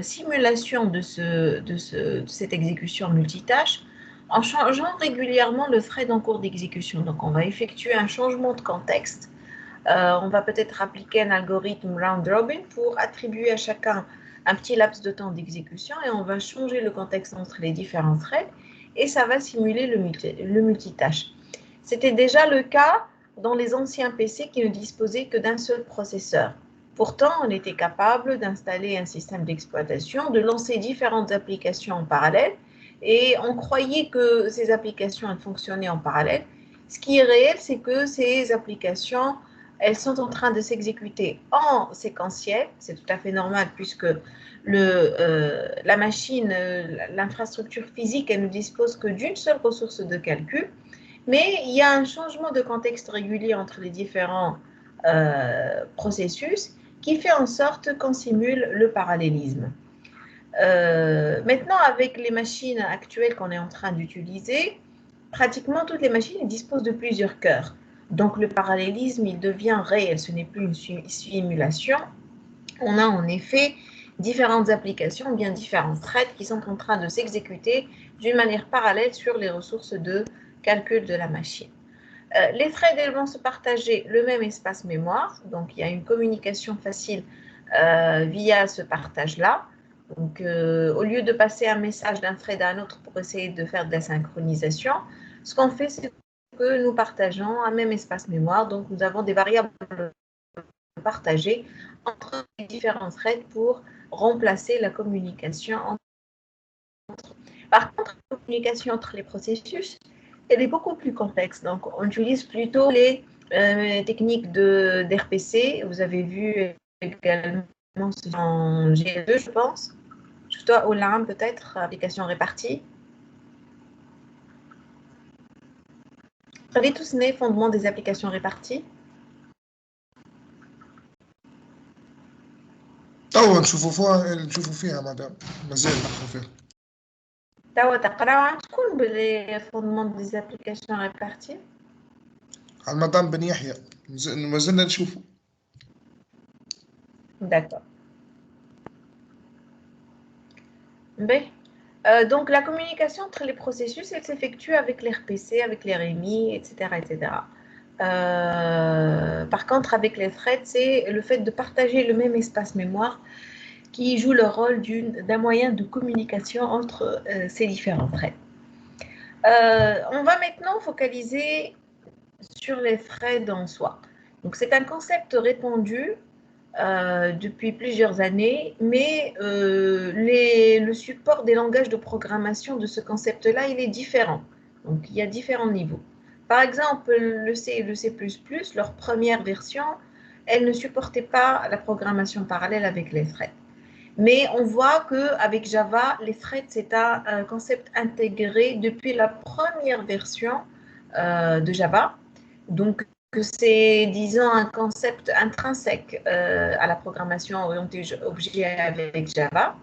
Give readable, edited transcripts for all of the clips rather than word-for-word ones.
simulation de cette exécution multitâche en changeant régulièrement le thread en cours d'exécution. Donc, on va effectuer un changement de contexte. On va peut-être appliquer un algorithme round robin pour attribuer à chacun un petit laps de temps d'exécution et on va changer le contexte entre les différents threads et ça va simuler le multitâche. C'était déjà le cas dans les anciens PC qui ne disposaient que d'un seul processeur. Pourtant, on était capable d'installer un système d'exploitation, de lancer différentes applications en parallèle et on croyait que ces applications fonctionnaient en parallèle. Ce qui est réel, c'est que ces applications, elles sont en train de s'exécuter en séquentiel. C'est tout à fait normal puisque la machine, l'infrastructure physique, elle ne dispose que d'une seule ressource de calcul. Mais il y a un changement de contexte régulier entre les différents processus qui fait en sorte qu'on simule le parallélisme. Maintenant, avec les machines actuelles qu'on est en train d'utiliser, pratiquement toutes les machines disposent de plusieurs cœurs. Donc, le parallélisme, il devient réel. Ce n'est plus une simulation. On a en effet différentes applications, bien différents threads qui sont en train de s'exécuter d'une manière parallèle sur les ressources de calcul de la machine. Les threads, elles vont se partager le même espace mémoire. Donc, il y a une communication facile via ce partage-là. Donc, au lieu de passer un message d'un thread à un autre pour essayer de faire de la synchronisation, ce qu'on fait, c'est que nous partageons un même espace mémoire. Donc, nous avons des variables partagées entre les différents threads pour remplacer la communication entre. Par contre, la communication entre les processus, elle est beaucoup plus complexe. Donc, on utilise plutôt les techniques d'RPC. Vous avez vu également en G2, je pense. Toi, Olam, peut-être, application répartie. Vous avez tous les fondements des applications réparties? تو نشوفوا فيها مدام مازال نشوفوا فيها. توا تقراو شكون باللي fondements des applications réparties؟ على مدام بن يحيى مازلنا نشوفوا. D'accord. Donc, la communication entre les processus, elle s'effectue avec l'RPC, avec les RMI, etc. etc. Par contre, avec les threads, c'est le fait de partager le même espace mémoire qui joue le rôle d'un moyen de communication entre ces différents threads. On va maintenant focaliser sur les threads en soi. Donc, c'est un concept répandu depuis plusieurs années, mais le support des langages de programmation de ce concept-là, il est différent. Donc, il y a différents niveaux. Par exemple, le C et le C++, leur première version, elle ne supportait pas la programmation parallèle avec les threads. Mais on voit qu'avec Java, les threads, c'est un concept intégré depuis la première version de Java. Donc, c'est, disons, un concept intrinsèque à la programmation orientée objet avec Java.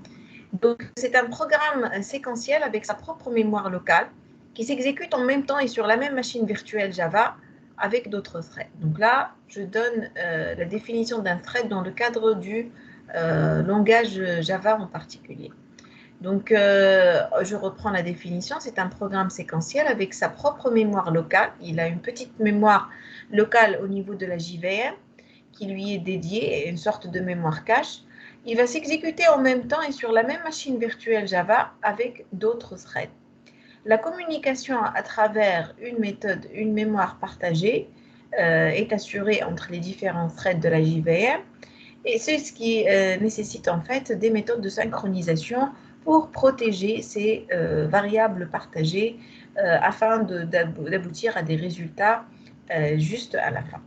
Donc, c'est un programme séquentiel avec sa propre mémoire locale qui s'exécute en même temps et sur la même machine virtuelle Java avec d'autres threads. Donc là, je donne la définition d'un thread dans le cadre du langage Java en particulier. Donc, je reprends la définition. C'est un programme séquentiel avec sa propre mémoire locale. Il a une petite mémoire locale au niveau de la JVM qui lui est dédiée, une sorte de mémoire cache. Il va s'exécuter en même temps et sur la même machine virtuelle Java avec d'autres threads. La communication à travers une méthode, une mémoire partagée est assurée entre les différents threads de la JVM et c'est ce qui nécessite en fait des méthodes de synchronisation pour protéger ces variables partagées afin d'aboutir à des résultats juste à la fin.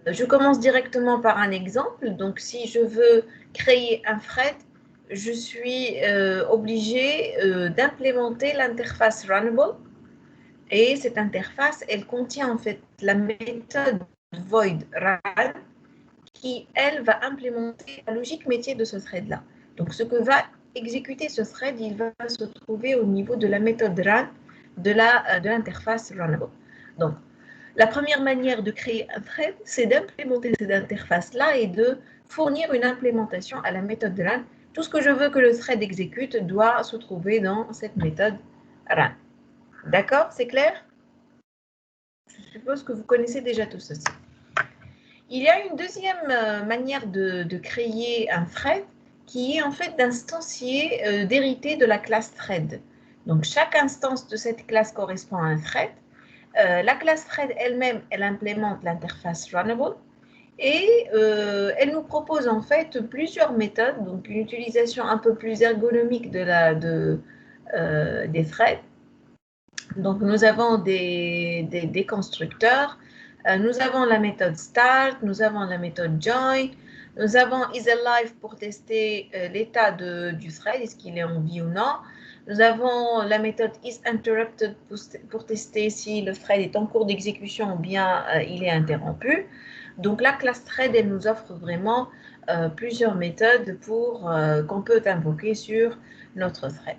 Je commence directement par un exemple. Donc, si je veux créer un thread, je suis obligée d'implémenter l'interface runnable. Et cette interface, elle contient en fait la méthode void run qui, elle, va implémenter la logique métier de ce thread-là. Donc, ce que va exécuter ce thread, il va se trouver au niveau de la méthode run de l'interface runnable. Donc, la première manière de créer un thread, c'est d'implémenter cette interface-là et de fournir une implémentation à la méthode de run. Tout ce que je veux que le thread exécute doit se trouver dans cette méthode run. D'accord? C'est clair? Je suppose que vous connaissez déjà tout ceci. Il y a une deuxième manière de créer un thread qui est en fait d'instancier, d'hériter de la classe thread. Donc, chaque instance de cette classe correspond à un thread. La classe thread elle-même, elle implémente l'interface runnable et elle nous propose en fait plusieurs méthodes, donc une utilisation un peu plus ergonomique des threads. Donc, nous avons des constructeurs, nous avons la méthode start, nous avons la méthode join, nous avons isAlive pour tester l'état du thread, est-ce qu'il est en vie ou non. Nous avons la méthode isInterrupted pour tester si le thread est en cours d'exécution ou bien il est interrompu. Donc, la classe thread, elle nous offre vraiment plusieurs méthodes qu'on peut invoquer sur notre thread.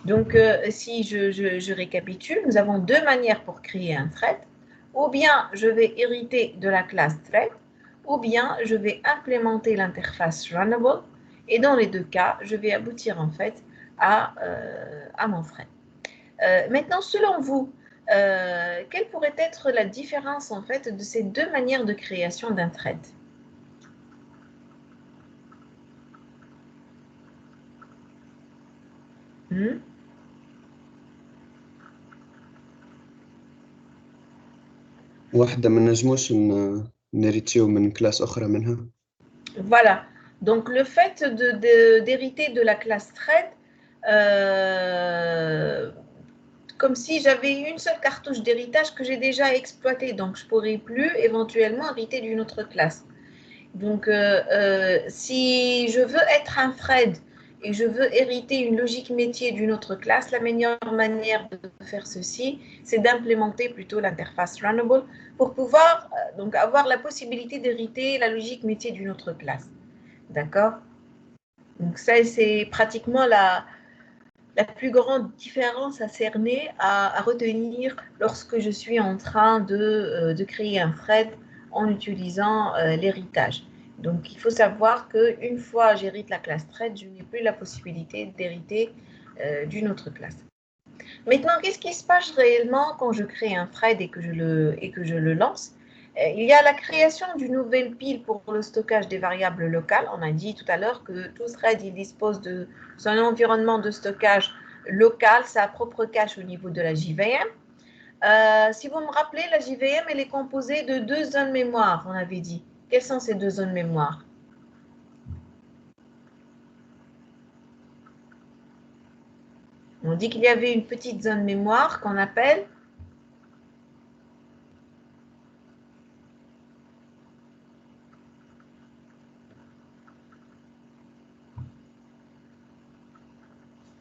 Donc, si je récapitule, nous avons deux manières pour créer un thread. Ou bien je vais hériter de la classe thread, ou bien je vais implémenter l'interface runnable. Et dans les deux cas, je vais aboutir en fait à mon thread. Maintenant, selon vous, quelle pourrait être la différence en fait de ces deux manières de création d'un thread? واحدة ما نجموش نريتيو من كلاس أخرى منها. Voilà. Donc, le fait d'hériter de la classe thread, comme si j'avais une seule cartouche d'héritage que j'ai déjà exploitée. Donc, je ne pourrais plus éventuellement hériter d'une autre classe. Donc, si je veux être un thread et je veux hériter une logique métier d'une autre classe, la meilleure manière de faire ceci, c'est d'implémenter plutôt l'interface runnable pour pouvoir donc avoir la possibilité d'hériter la logique métier d'une autre classe. D'accord? Donc, ça, c'est pratiquement la plus grande différence à cerner, à retenir lorsque je suis en train de créer un thread en utilisant l'héritage. Donc, il faut savoir qu'une fois j'hérite la classe thread, je n'ai plus la possibilité d'hériter d'une autre classe. Maintenant, qu'est-ce qui se passe réellement quand je crée un thread et que je le lance? Il y a la création d'une nouvelle pile pour le stockage des variables locales. On a dit tout à l'heure que tout thread il dispose de son environnement de stockage local, sa propre cache au niveau de la JVM. Si vous me rappelez, la JVM, elle est composée de deux zones mémoire, on avait dit. Quelles sont ces deux zones mémoire? On dit qu'il y avait une petite zone mémoire qu'on appelle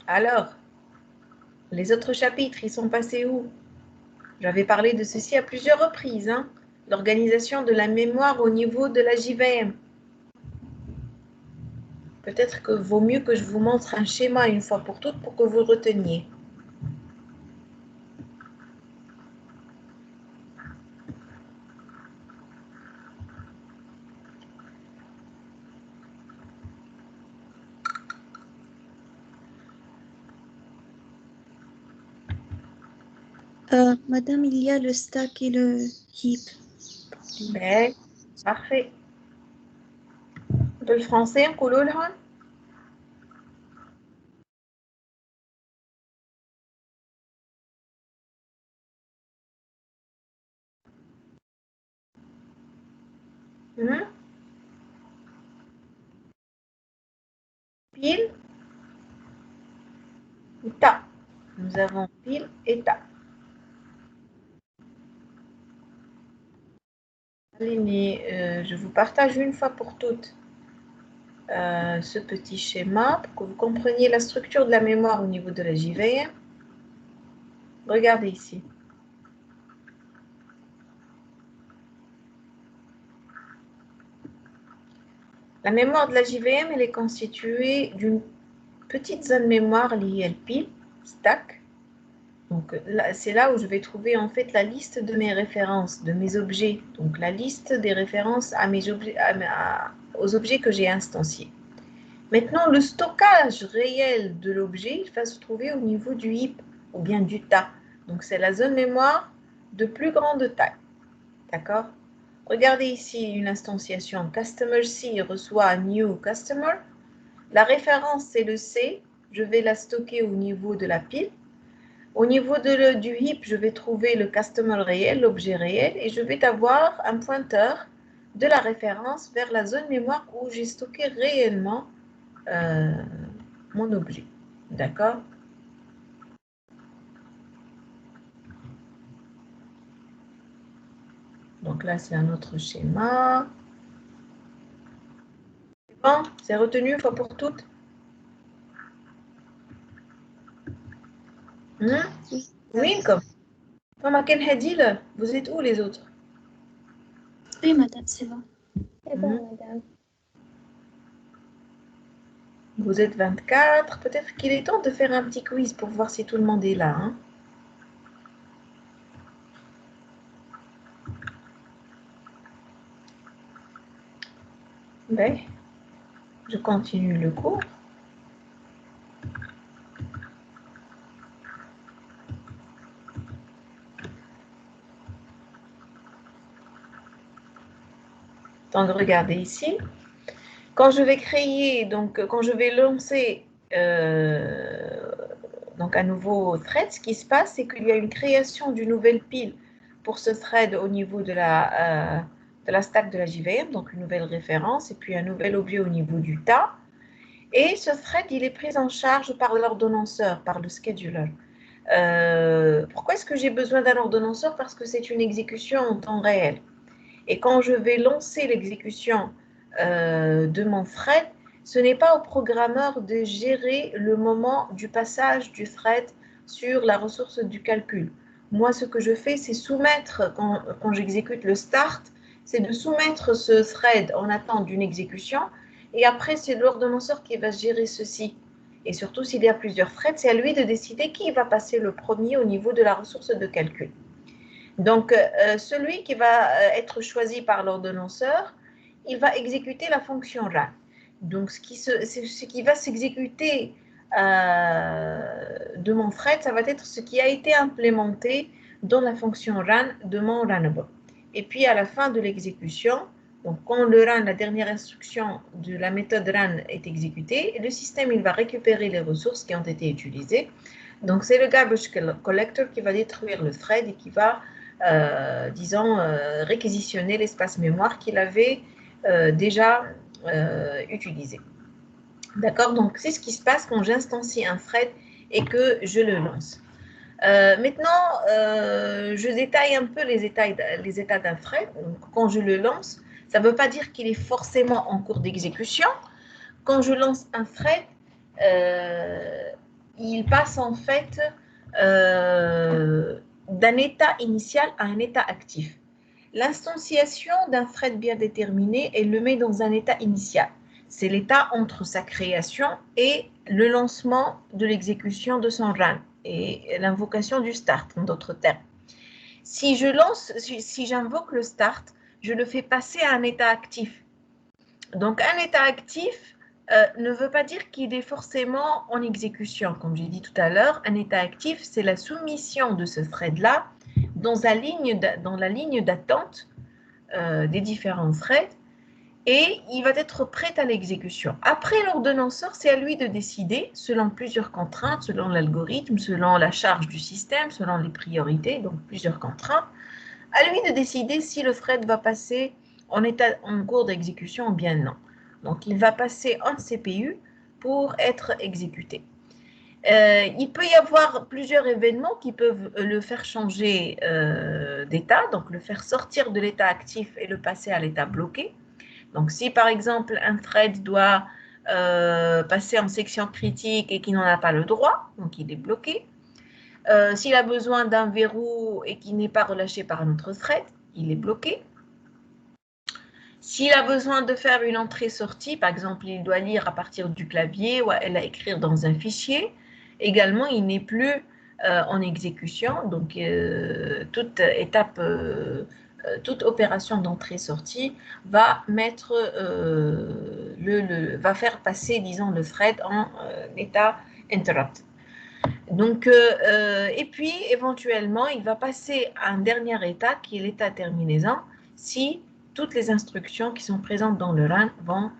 alors, les autres chapitres, ils sont passés où? J'avais parlé de ceci à plusieurs reprises, hein? L'organisation de la mémoire au niveau de la JVM. Peut-être que vaut mieux que je vous montre un schéma une fois pour toutes pour que vous reteniez. Madame, il y a le stack et le heap. Ben, parfait. بالفرنسي نقولوا لهم pile et tas. Nous avons pile et tas. Allez, je vous partage une fois pour toutes ce petit schéma pour que vous compreniez la structure de la mémoire au niveau de la JVM. Regardez ici. La mémoire de la JVM, elle est constituée d'une petite zone mémoire liée à le pile, stack. Donc c'est là où je vais trouver en fait la liste de mes références, de mes objets. Donc la liste des références à mes objets, aux objets que j'ai instanciés. Maintenant, le stockage réel de l'objet, il va se trouver au niveau du heap ou bien du tas. Donc, c'est la zone mémoire de plus grande taille. D'accord? Regardez ici une instanciation. Customer C reçoit un new customer. La référence, c'est le C. Je vais la stocker au niveau de la pile. Au niveau du heap, je vais trouver le customer réel, l'objet réel, et je vais avoir un pointeur de la référence vers la zone mémoire où j'ai stocké réellement mon objet. D'accord? Donc là, c'est un autre schéma. C'est bon? C'est retenu une fois pour toutes? Oui, comme. Maman Ken Hadil, vous êtes où les autres? Oui, madame, c'est bon. C'est bon, madame. Vous êtes 24. Peut-être qu'il est temps de faire un petit quiz pour voir si tout le monde est là. Hein? Ben, je continue le cours. Temps de regarder ici. Quand je vais créer, donc quand je vais lancer donc un nouveau thread, ce qui se passe, c'est qu'il y a une création d'une nouvelle pile pour ce thread au niveau de la stack de la JVM, donc une nouvelle référence, et puis un nouvel objet au niveau du tas. Et ce thread, il est pris en charge par l'ordonnanceur, par le scheduler. Pourquoi est-ce que j'ai besoin d'un ordonnanceur? Parce que c'est une exécution en temps réel. Et quand je vais lancer l'exécution de mon thread, ce n'est pas au programmeur de gérer le moment du passage du thread sur la ressource du calcul. Moi, ce que je fais, c'est soumettre, quand j'exécute le start, c'est de soumettre ce thread en attente d'une exécution. Et après, c'est l'ordonnanceur qui va gérer ceci. Et surtout, s'il y a plusieurs threads, c'est à lui de décider qui va passer le premier au niveau de la ressource de calcul. Donc, celui qui va être choisi par l'ordonnanceur, il va exécuter la fonction run. Donc, ce qui va s'exécuter de mon thread, ça va être ce qui a été implémenté dans la fonction run de mon runnable. Et puis, à la fin de l'exécution, donc quand le run, la dernière instruction de la méthode run est exécutée, le système il va récupérer les ressources qui ont été utilisées. Donc, c'est le garbage collector qui va détruire le thread et qui va disons, réquisitionner l'espace mémoire qu'il avait déjà utilisé. D'accord? Donc, c'est ce qui se passe quand j'instancie un thread et que je le lance. Maintenant, je détaille un peu les états d'un thread. Donc, quand je le lance, ça ne veut pas dire qu'il est forcément en cours d'exécution. Quand je lance un thread, il passe en fait d'un état initial à un état actif. L'instanciation d'un thread bien déterminé, elle le met dans un état initial. C'est l'état entre sa création et le lancement de l'exécution de son run et l'invocation du start, en d'autres termes. Si j'invoque le start, je le fais passer à un état actif. Donc, un état actif ne veut pas dire qu'il est forcément en exécution. Comme j'ai dit tout à l'heure, un état actif, c'est la soumission de ce thread-là dans la ligne d'attente des différents threads et il va être prêt à l'exécution. Après, l'ordonnanceur, c'est à lui de décider, selon plusieurs contraintes, selon l'algorithme, selon la charge du système, selon les priorités, donc plusieurs contraintes, à lui de décider si le thread va passer en cours d'exécution ou bien non. Donc, il va passer en CPU pour être exécuté. Il peut y avoir plusieurs événements qui peuvent le faire changer d'état, donc le faire sortir de l'état actif et le passer à l'état bloqué. Donc, si par exemple un thread doit passer en section critique et qu'il n'en a pas le droit, donc il est bloqué. S'il a besoin d'un verrou et qu'il n'est pas relâché par un autre thread, il est bloqué. S'il a besoin de faire une entrée-sortie, par exemple, il doit lire à partir du clavier ou écrire dans un fichier, également, il n'est plus en exécution. Donc, toute étape toute opération d'entrée-sortie va mettre, va faire passer, disons, le thread en état interrupt. Donc, et puis, éventuellement, il va passer à un dernier état qui est l'état terminaison si toutes les instructions qui sont présentes dans le run vont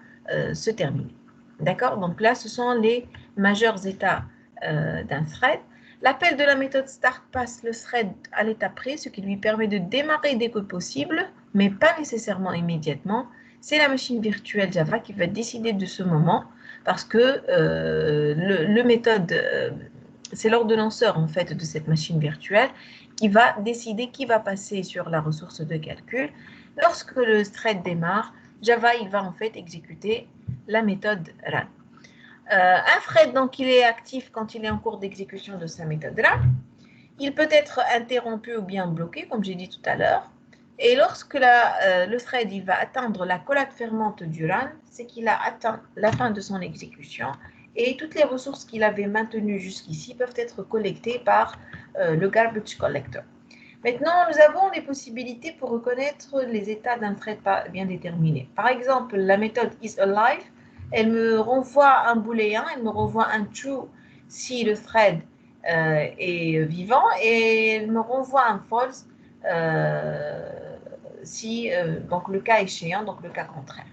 se terminer. D'accord? Donc là, ce sont les majeurs états d'un thread. L'appel de la méthode start passe le thread à l'état près, ce qui lui permet de démarrer dès que possible, mais pas nécessairement immédiatement. C'est la machine virtuelle Java qui va décider de ce moment parce que le méthode, c'est l'ordonnanceur en fait de cette machine virtuelle qui va décider qui va passer sur la ressource de calcul. Lorsque le thread démarre, Java il va en fait exécuter la méthode run. Un thread, donc, il est actif quand il est en cours d'exécution de sa méthode run. Il peut être interrompu ou bien bloqué, comme j'ai dit tout à l'heure. Et lorsque le thread il va atteindre la collecte fermante du run, c'est qu'il a atteint la fin de son exécution et toutes les ressources qu'il avait maintenues jusqu'ici peuvent être collectées par le garbage collector. Maintenant, nous avons des possibilités pour reconnaître les états d'un thread bien déterminé. Par exemple, la méthode isAlive, elle me renvoie un booléen, elle me renvoie un true si le thread est vivant et elle me renvoie un false si donc le cas échéant, donc le cas contraire.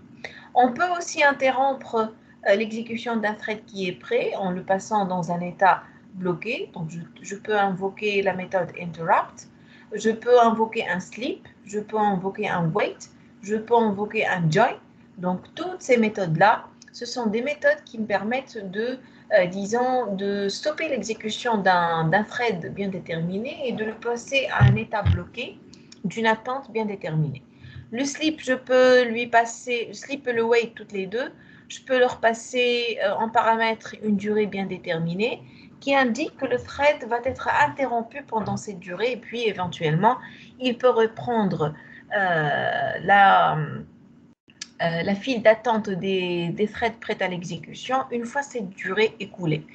On peut aussi interrompre l'exécution d'un thread qui est prêt en le passant dans un état bloqué. Donc je peux invoquer la méthode interrupt, je peux invoquer un sleep, je peux invoquer un wait, je peux invoquer un join. Donc toutes ces méthodes-là, ce sont des méthodes qui me permettent de, disons, de stopper l'exécution d'un thread bien déterminé et de le passer à un état bloqué d'une attente bien déterminée. Le sleep, je peux lui passer, le sleep et le wait toutes les deux, je peux leur passer en paramètre une durée bien déterminée qui indique que le thread va être interrompu pendant cette durée et puis éventuellement, il peut reprendre la file d'attente des threads prêts à l'exécution une fois cette durée écoulée.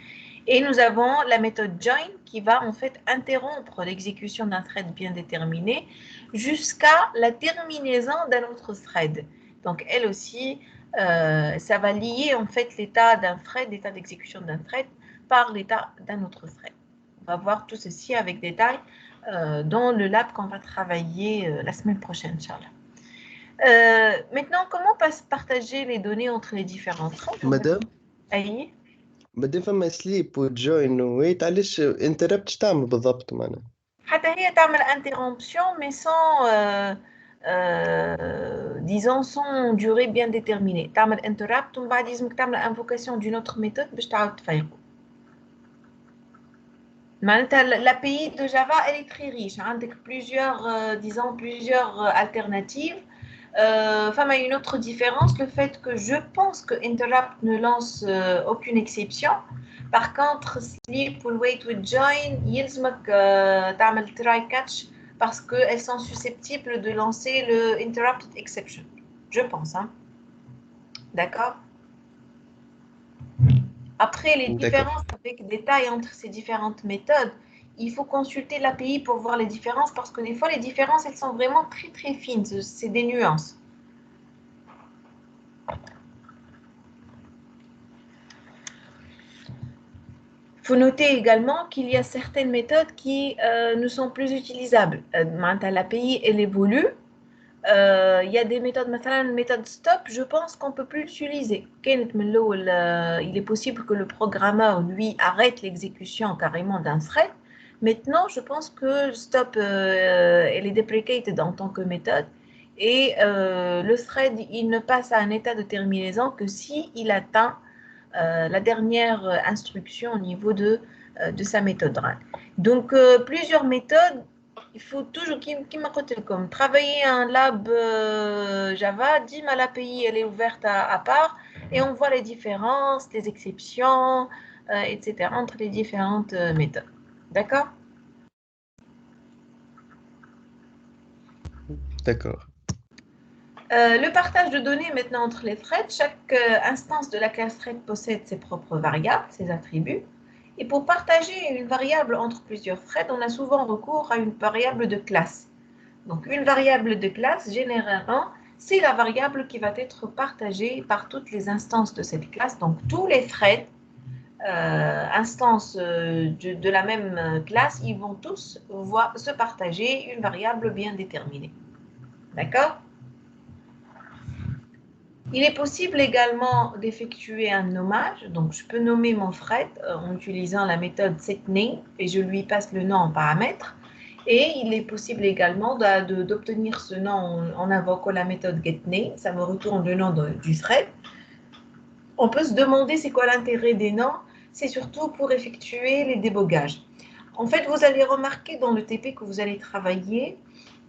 Et nous avons la méthode join qui va en fait interrompre l'exécution d'un thread bien déterminé jusqu'à la terminaison d'un autre thread. Donc elle aussi, ça va lier en fait l'état d'un thread, l'état d'exécution d'un thread par l'état d'un autre thread. On va voir tout ceci avec détail dans le lab qu'on va travailler la semaine prochaine, Inch'Allah. Maintenant, comment partager les données entre les différents threads? مدام أي بدي فما سليب وجوين وويت علاش انتربت تعمل بالضبط معناها حتى هي تعمل interruption mais sans disons sans durée bien déterminée. تعمل interrupt ومن بعد لازمك تعمل invocation d'une autre méthode باش تعاود تفيقو. معناتها l'API de Java elle est très riche. عندك plusieurs disons plusieurs alternatives. Enfin, une autre différence, le fait que je pense que interrupt ne lance aucune exception. Par contre, sleep ou wait with join, يلزمك تعمل try catch parce qu'elles sont susceptibles de lancer le interrupted exception. Je pense, hein. D'accord? Après, les différences avec détail entre ces différentes méthodes, il faut consulter l'API pour voir les différences parce que des fois, les différences, elles sont vraiment très, très fines. C'est des nuances. Il faut noter également qu'il y a certaines méthodes qui ne sont plus utilisables. L'API, elle évolue. Il y a des méthodes, مثلا méthode stop, je pense qu'on ne peut plus l'utiliser. Il est possible que le programmeur, lui, arrête l'exécution carrément d'un thread. Maintenant, je pense que stop, elle est deprecated en tant que méthode. Et le thread, il ne passe à un état de terminaison que s'il atteint la dernière instruction au niveau de sa méthode run. Donc, plusieurs méthodes. Il faut toujours, comme travailler un lab Java, dire à l'API, elle est ouverte à part, et on voit les différences, les exceptions, etc., entre les différentes méthodes. D'accord? D'accord. Le partage de données maintenant entre les threads, chaque instance de la classe thread possède ses propres variables, ses attributs. Et pour partager une variable entre plusieurs threads, on a souvent recours à une variable de classe. Donc, une variable de classe, généralement, c'est la variable qui va être partagée par toutes les instances de cette classe. Donc, tous les threads, instances de la même classe, ils vont tous se partager une variable bien déterminée. D'accord? Il est possible également d'effectuer un nommage. Donc, je peux nommer mon thread en utilisant la méthode setName et je lui passe le nom en paramètre. Et il est possible également d'obtenir ce nom en invoquant la méthode getName. Ça me retourne le nom du thread. On peut se demander c'est quoi l'intérêt des noms. C'est surtout pour effectuer les débogages. En fait, vous allez remarquer dans le TP que vous allez travailler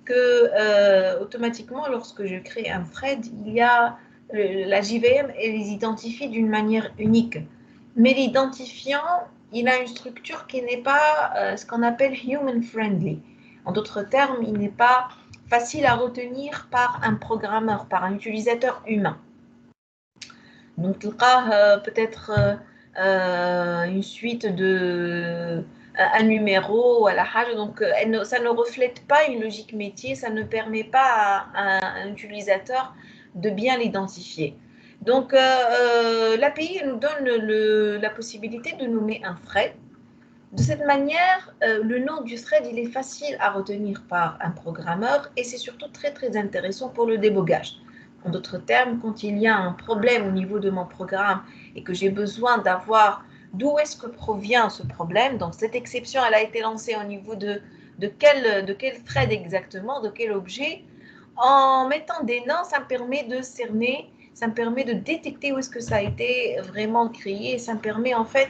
que automatiquement, lorsque je crée un thread, il y a la JVM, elle les identifie d'une manière unique. Mais l'identifiant, il a une structure qui n'est pas ce qu'on appelle human friendly. En d'autres termes, il n'est pas facile à retenir par un programmeur, par un utilisateur humain. Donc, tu auras peut-être une suite de un numéro à la page, donc ça ne reflète pas une logique métier, ça ne permet pas à un utilisateur de bien l'identifier. Donc, l'API nous donne la possibilité de nommer un thread. De cette manière, le nom du thread, il est facile à retenir par un programmeur et c'est surtout très, très intéressant pour le débogage. En d'autres termes, quand il y a un problème au niveau de mon programme et que j'ai besoin d'avoir d'où est-ce que provient ce problème, donc cette exception, elle a été lancée au niveau de quel thread exactement, de quel objet, en mettant des noms, ça me permet de cerner, ça me permet de détecter où est-ce que ça a été vraiment créé, ça me permet en fait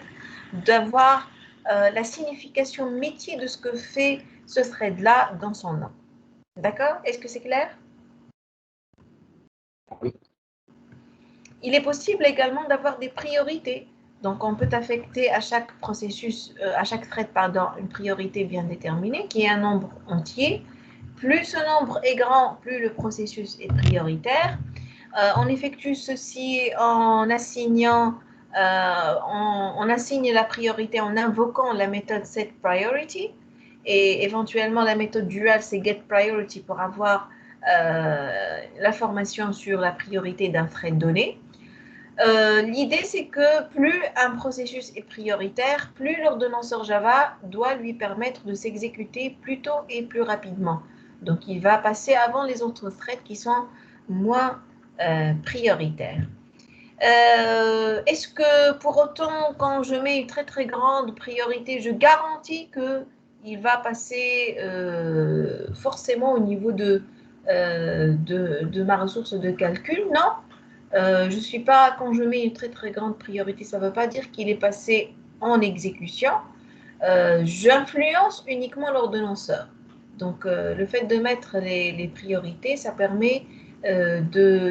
d'avoir la signification métier de ce que fait ce thread-là dans son nom. D'accord? Est-ce que c'est clair? Oui. Il est possible également d'avoir des priorités. Donc, on peut affecter à chaque processus, à chaque thread, pardon, une priorité bien déterminée, qui est un nombre entier. Plus ce nombre est grand, plus le processus est prioritaire. On effectue ceci en assignant, on assigne la priorité en invoquant la méthode setPriority et éventuellement la méthode dual, c'est getPriority pour avoir l'information sur la priorité d'un thread donné. L'idée, c'est que plus un processus est prioritaire, plus l'ordonnanceur Java doit lui permettre de s'exécuter plus tôt et plus rapidement. Donc, il va passer avant les autres threads qui sont moins prioritaires. Est-ce que pour autant, quand je mets une très très grande priorité, je garantis qu'il va passer forcément au niveau de ma ressource de calcul? Non. Je suis pas, quand je mets une très très grande priorité, ça ne veut pas dire qu'il est passé en exécution. J'influence uniquement l'ordonnanceur. Donc, le fait de mettre les priorités, ça permet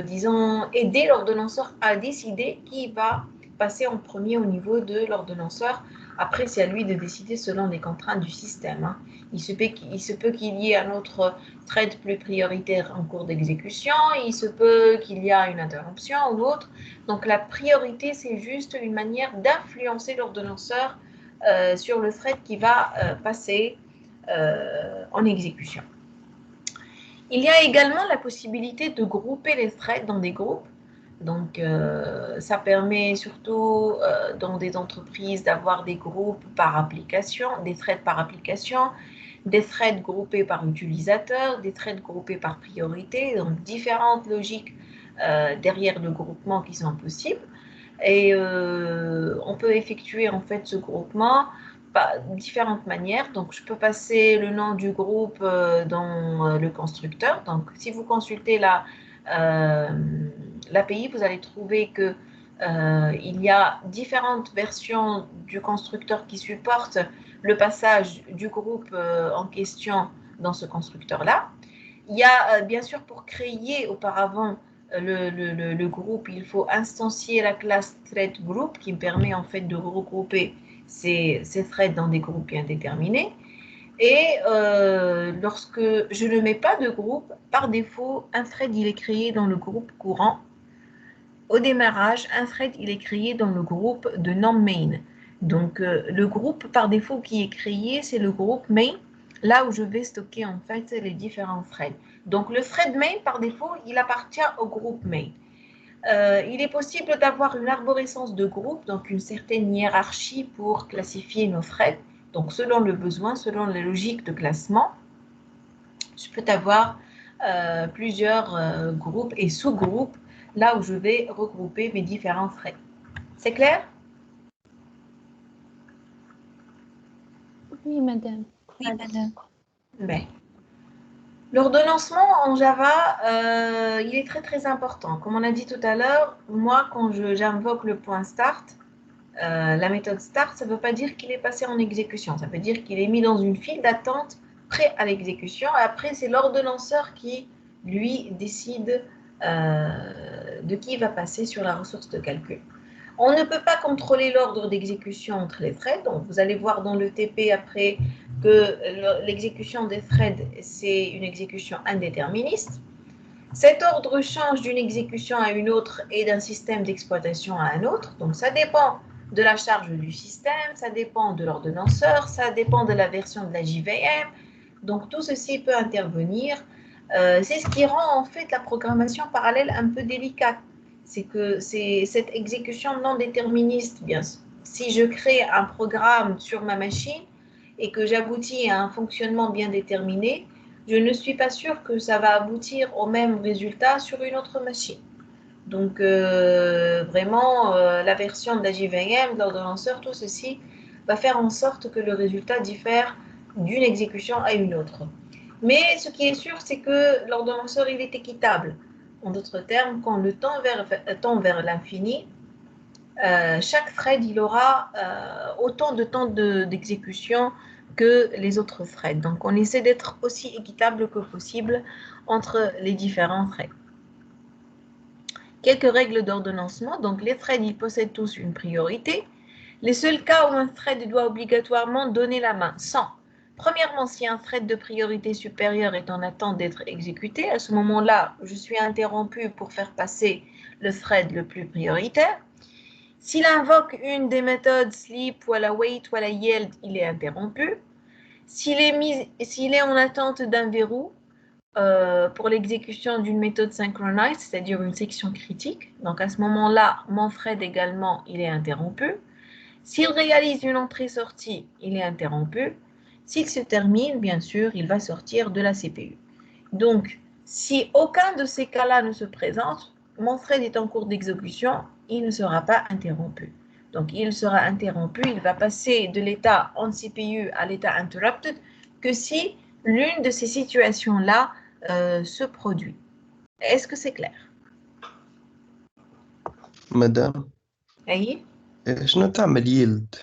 disons, aider l'ordonnanceur à décider qui va passer en premier au niveau de l'ordonnanceur. Après, c'est à lui de décider selon les contraintes du système. Hein. Il se peut qu'il y ait un autre thread plus prioritaire en cours d'exécution, il se peut qu'il y ait une interruption ou autre. Donc, la priorité, c'est juste une manière d'influencer l'ordonnanceur sur le thread qui va passer en exécution. Il y a également la possibilité de grouper les threads dans des groupes. Donc, ça permet surtout dans des entreprises d'avoir des groupes par application, des threads par application, des threads groupés par utilisateur, des threads groupés par priorité, donc différentes logiques derrière le groupement qui sont possibles. Et on peut effectuer en fait ce groupement par différentes manières. Donc, je peux passer le nom du groupe dans le constructeur. Donc, si vous consultez l'API, vous allez trouver que il y a différentes versions du constructeur qui supportent le passage du groupe en question dans ce constructeur-là. Il y a bien sûr pour créer auparavant le groupe, il faut instancier la classe threadGroup qui me permet en fait de regrouper ces threads dans des groupes bien déterminés. Et lorsque je ne mets pas de groupe, par défaut, un thread il est créé dans le groupe courant. Au démarrage, un thread il est créé dans le groupe de nom main. Donc le groupe par défaut qui est créé, c'est le groupe main. là où je vais stocker en fait les différents threads. Donc le thread main, par défaut, il appartient au groupe main. Il est possible d'avoir une arborescence de groupe, donc une certaine hiérarchie pour classifier nos threads. Donc selon le besoin, selon la logique de classement, je peux avoir plusieurs groupes et sous-groupes là où je vais regrouper mes différents threads. C'est clair? Oui, madame. Oui, madame. Ben. L'ordonnancement en Java, il est très très important. Comme on a dit tout à l'heure, moi quand j'invoque le point start, la méthode start, ça ne veut pas dire qu'il est passé en exécution. Ça veut dire qu'il est mis dans une file d'attente prêt à l'exécution. Et après, c'est l'ordonnanceur qui, lui, décide de qui va passer sur la ressource de calcul. On ne peut pas contrôler l'ordre d'exécution entre les threads. Donc, vous allez voir dans le TP après que l'exécution des threads, c'est une exécution indéterministe. Cet ordre change d'une exécution à une autre et d'un système d'exploitation à un autre. Donc, ça dépend de la charge du système, ça dépend de l'ordonnanceur, ça dépend de la version de la JVM. Donc, tout ceci peut intervenir. C'est ce qui rend en fait la programmation parallèle un peu délicate. C'est que c'est cette exécution non déterministe. Bien, si je crée un programme sur ma machine et que j'aboutis à un fonctionnement bien déterminé, je ne suis pas sûre que ça va aboutir au même résultat sur une autre machine. Donc, vraiment, la version de la JVM, de l'ordonnanceur, tout ceci va faire en sorte que le résultat diffère d'une exécution à une autre. Mais ce qui est sûr, c'est que l'ordonnanceur, il est équitable. En d'autres termes, quand le temps tend vers l'infini, chaque thread, il aura autant de temps d'exécution que les autres threads. Donc, on essaie d'être aussi équitable que possible entre les différents threads. Quelques règles d'ordonnancement. Donc, les threads, ils possèdent tous une priorité. Les seuls cas où un thread doit obligatoirement donner la main sont, premièrement, si un thread de priorité supérieure est en attente d'être exécuté, à ce moment-là, je suis interrompu pour faire passer le thread le plus prioritaire. S'il invoque une des méthodes sleep, ou la wait, ou la yield, il est interrompu. S'il est en attente d'un verrou pour l'exécution d'une méthode synchronized, c'est-à-dire une section critique, donc à ce moment-là, mon thread également, il est interrompu. S'il réalise une entrée-sortie, il est interrompu. S'il se termine, bien sûr, il va sortir de la CPU. Donc, si aucun de ces cas-là ne se présente, mon thread est en cours d'exécution, il ne sera pas interrompu. Donc, il sera interrompu, il va passer de l'état on CPU à l'état interrupted que si l'une de ces situations-là se produit. Est-ce que c'est clair? مدام أي؟ شنو تعمل يلد؟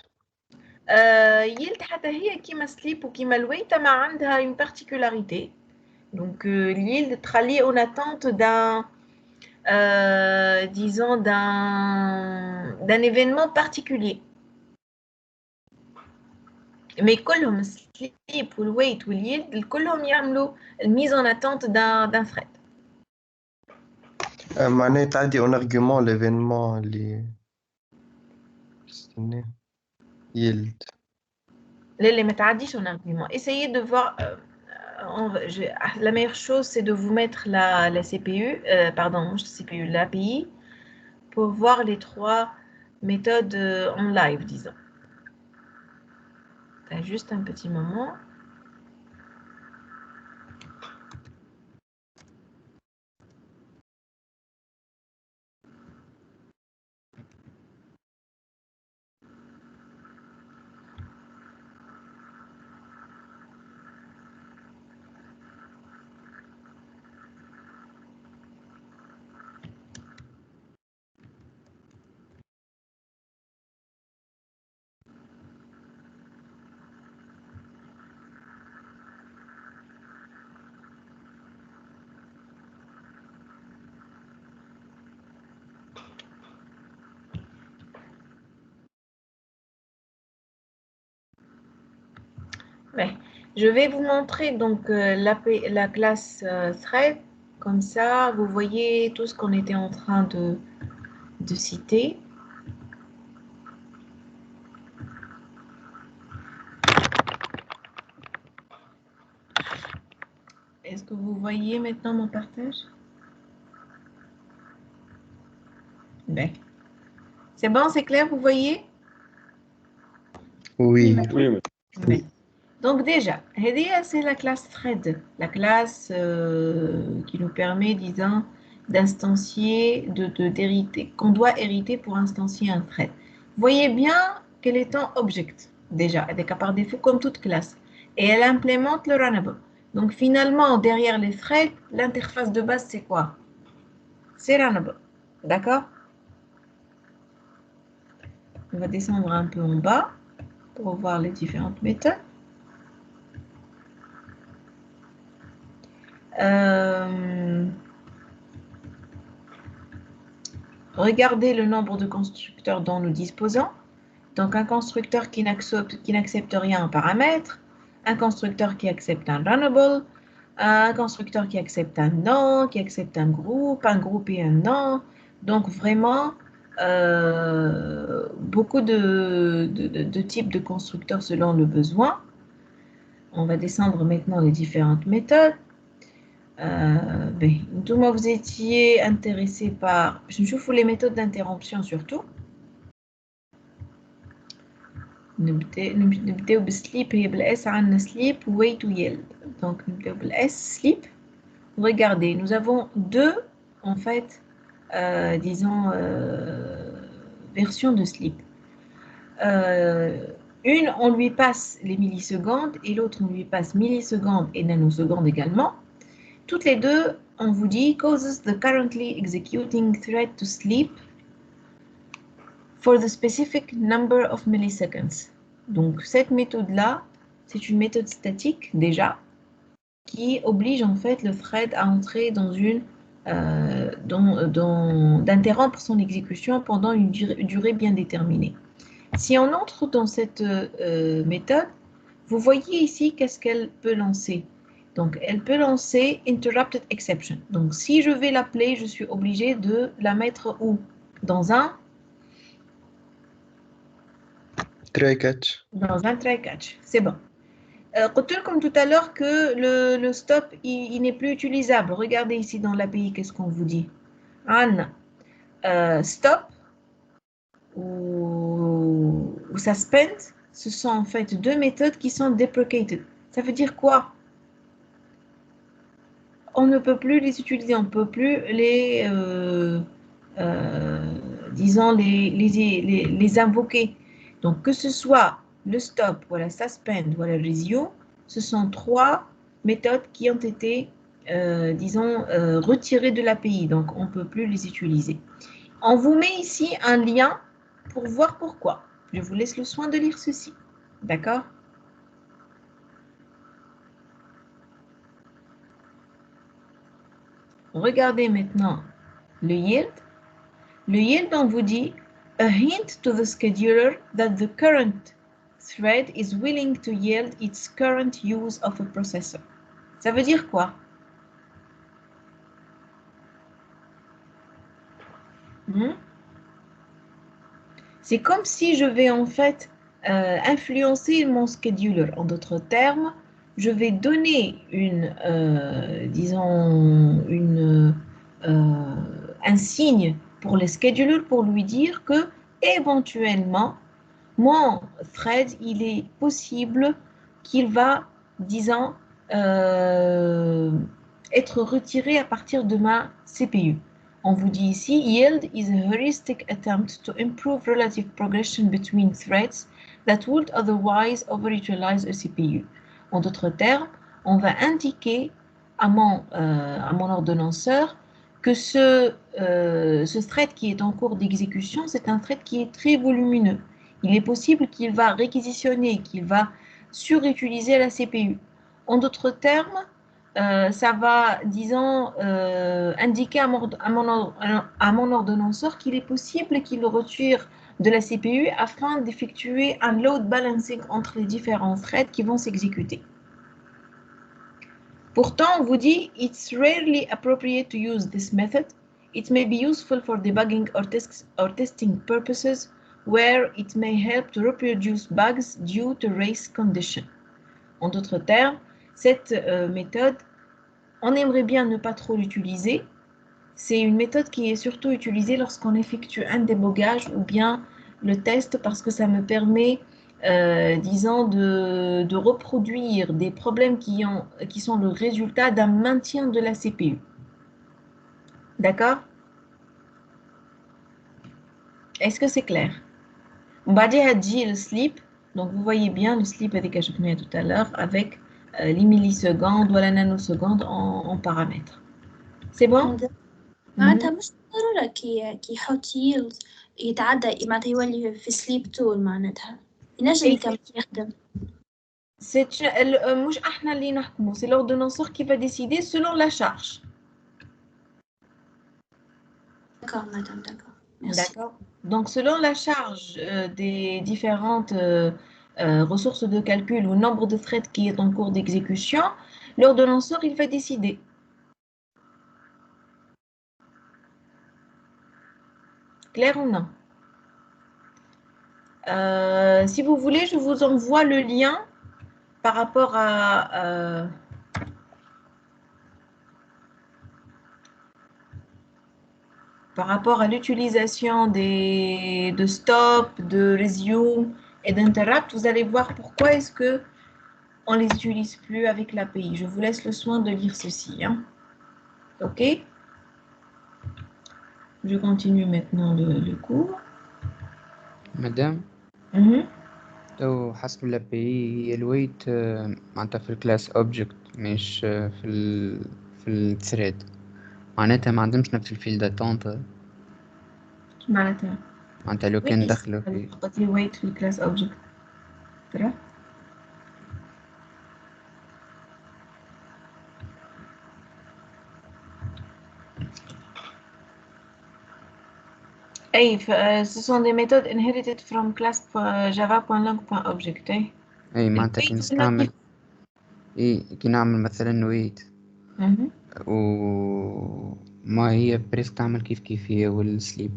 yield حتى هي كيما sleep وكيما الويتا ما عندها une particularité. Donc, yield trallie en attente d'un disons d'un événement particulier. Mais كلهم sleep والwait والyield كلهم يعملوا mise en attente d'un thread. معناها تعدي اون ارغيومون ليفينمون اللي استنى يلد. اللي ما تعديش en argument. Essayez de voir. La meilleure chose, c'est de vous mettre la CPU, pardon, CPU, l'API, pour voir les trois méthodes en live, disons. Juste un petit moment. Ouais. Je vais vous montrer donc la classe thread. Comme ça, vous voyez tout ce qu'on était en train de citer. que vous voyez maintenant mon partage? Ben. C'est bon, c'est clair, vous voyez? Oui. Oui, mais Ben. Donc déjà, هذه c'est la classe thread, la classe qui nous permet, disons, d'instancier, d'hériter, qu'on doit hériter pour instancier un thread. Voyez bien qu'elle est en object, déjà, elle est par défaut comme toute classe, et elle implémente le runnable. Donc finalement, derrière les threads, l'interface de base, c'est quoi? C'est runnable, d'accord? On va descendre un peu en bas pour voir les différentes méthodes. Regardez le nombre de constructeurs dont nous disposons. Donc, un constructeur qui n'accepte rien en paramètre, un constructeur qui accepte un runnable, un constructeur qui accepte un nom, qui accepte un groupe et un nom. Donc, vraiment, beaucoup de types de constructeurs selon le besoin. On va descendre maintenant les différentes méthodes. Donc, moi, vous étiez intéressé par... Je vous les méthodes d'interruption surtout. نبداو بالسليب هي بالاس عندنا sleep wait to yield. Donc نبداو بالاس sleep. Regardez, nous avons deux en fait disons versions de sleep. Une on lui passe les millisecondes et l'autre on lui passe millisecondes et nanosecondes également. Toutes les deux on vous dit causes the currently executing thread to sleep for the specific number of milliseconds. Donc cette méthode-là, c'est une méthode statique déjà, qui oblige en fait le thread à entrer dans une, d'interrompre son exécution pendant une durée bien déterminée. Si on entre dans cette méthode, vous voyez ici qu'est-ce qu'elle peut lancer. Donc elle peut lancer interrupted exception. Donc si je vais l'appeler, je suis obligé de la mettre où? Dans un try catch. Dans un try catch, c'est bon. Comme tout à l'heure que le stop il n'est plus utilisable. Regardez ici dans l'API, qu'est-ce qu'on vous dit? Anne, stop ou suspend, ce sont en fait deux méthodes qui sont deprecated. Ça veut dire quoi? On ne peut plus les utiliser, on ne peut plus les, disons, les invoquer. Donc, que ce soit le stop, voilà, suspend, voilà, resume, ce sont trois méthodes qui ont été, disons, retirées de l'API. Donc, on ne peut plus les utiliser. On vous met ici un lien pour voir pourquoi. Je vous laisse le soin de lire ceci. D'accord? Regardez maintenant le yield. Le yield, on vous dit a hint to the scheduler that the current thread is willing to yield its current use of a processor. Ça veut dire quoi? C'est comme si je vais en fait influencer mon scheduler. En d'autres termes, je vais donner une, disons, un signe pour le scheduler pour lui dire que éventuellement, mon thread, il est possible qu'il va, disons, être retiré à partir de ma CPU. On vous dit ici, yield is a heuristic attempt to improve relative progression between threads that would otherwise overutilize a CPU. En d'autres termes, on va indiquer à mon ordonnanceur que ce thread qui est en cours d'exécution, c'est un thread qui est très volumineux. Il est possible qu'il va réquisitionner, qu'il va surutiliser la CPU. En d'autres termes, ça va, disons, indiquer à mon ordonnanceur qu'il est possible qu'il retire de la CPU afin d'effectuer un load balancing entre les différents threads qui vont s'exécuter. Pourtant, on vous dit, it's rarely appropriate to use this method. It may be useful for debugging or testing purposes where it may help to reproduce bugs due to race condition. En d'autres termes, cette méthode On aimerait bien ne pas trop l'utiliser. C'est une méthode qui est surtout utilisée lorsqu'on effectue un débogage ou bien le test parce que ça me permet, disons, de reproduire des problèmes qui sont le résultat d'un maintien de la CPU. D'accord? Est-ce que c'est clair? بعدها تجي le sleep. Donc vous voyez bien le sleep avec que je connais tout à l'heure avec les millisecondes ou la nanoseconde en paramètres. C'est bon? معناتها مش ضرورة كي يحط yield يتعدى معناتها يولي في sleep tool معناتها ينجم يكمل يخدم. مش احنا اللي نحكمه, c'est l'ordonnanceur qui va décider selon la charge. D'accord, madame, d'accord. D'accord. Donc, selon la charge des différentes ressources de calcul ou nombre de threads qui est en cours d'exécution, l'ordonnanceur, il va décider. Clair ou non? Si vous voulez, je vous envoie le lien par rapport à l'utilisation de stop, de resume et d'interrupt. Vous allez voir pourquoi est-ce que on les utilise plus avec l'API. Je vous laisse le soin de lire ceci. Hein. OK? Je continue maintenant le cours. مدام Mhm. تو حسب ال API هي الويت معناتها في الكلاس اوبجكت مش في الثريد معناتها ما عندهمش نفس الفيلد اتونت معناتها معناتها لو كان دخلوا في قلتي wait في الكلاس اوبجكت ترى اي ce sont des méthodes inherited from class java.lang.object اي معناتها كي نستعمل كي نعمل مثلا ويت وما هي بريسك تعمل كيف هي والسليب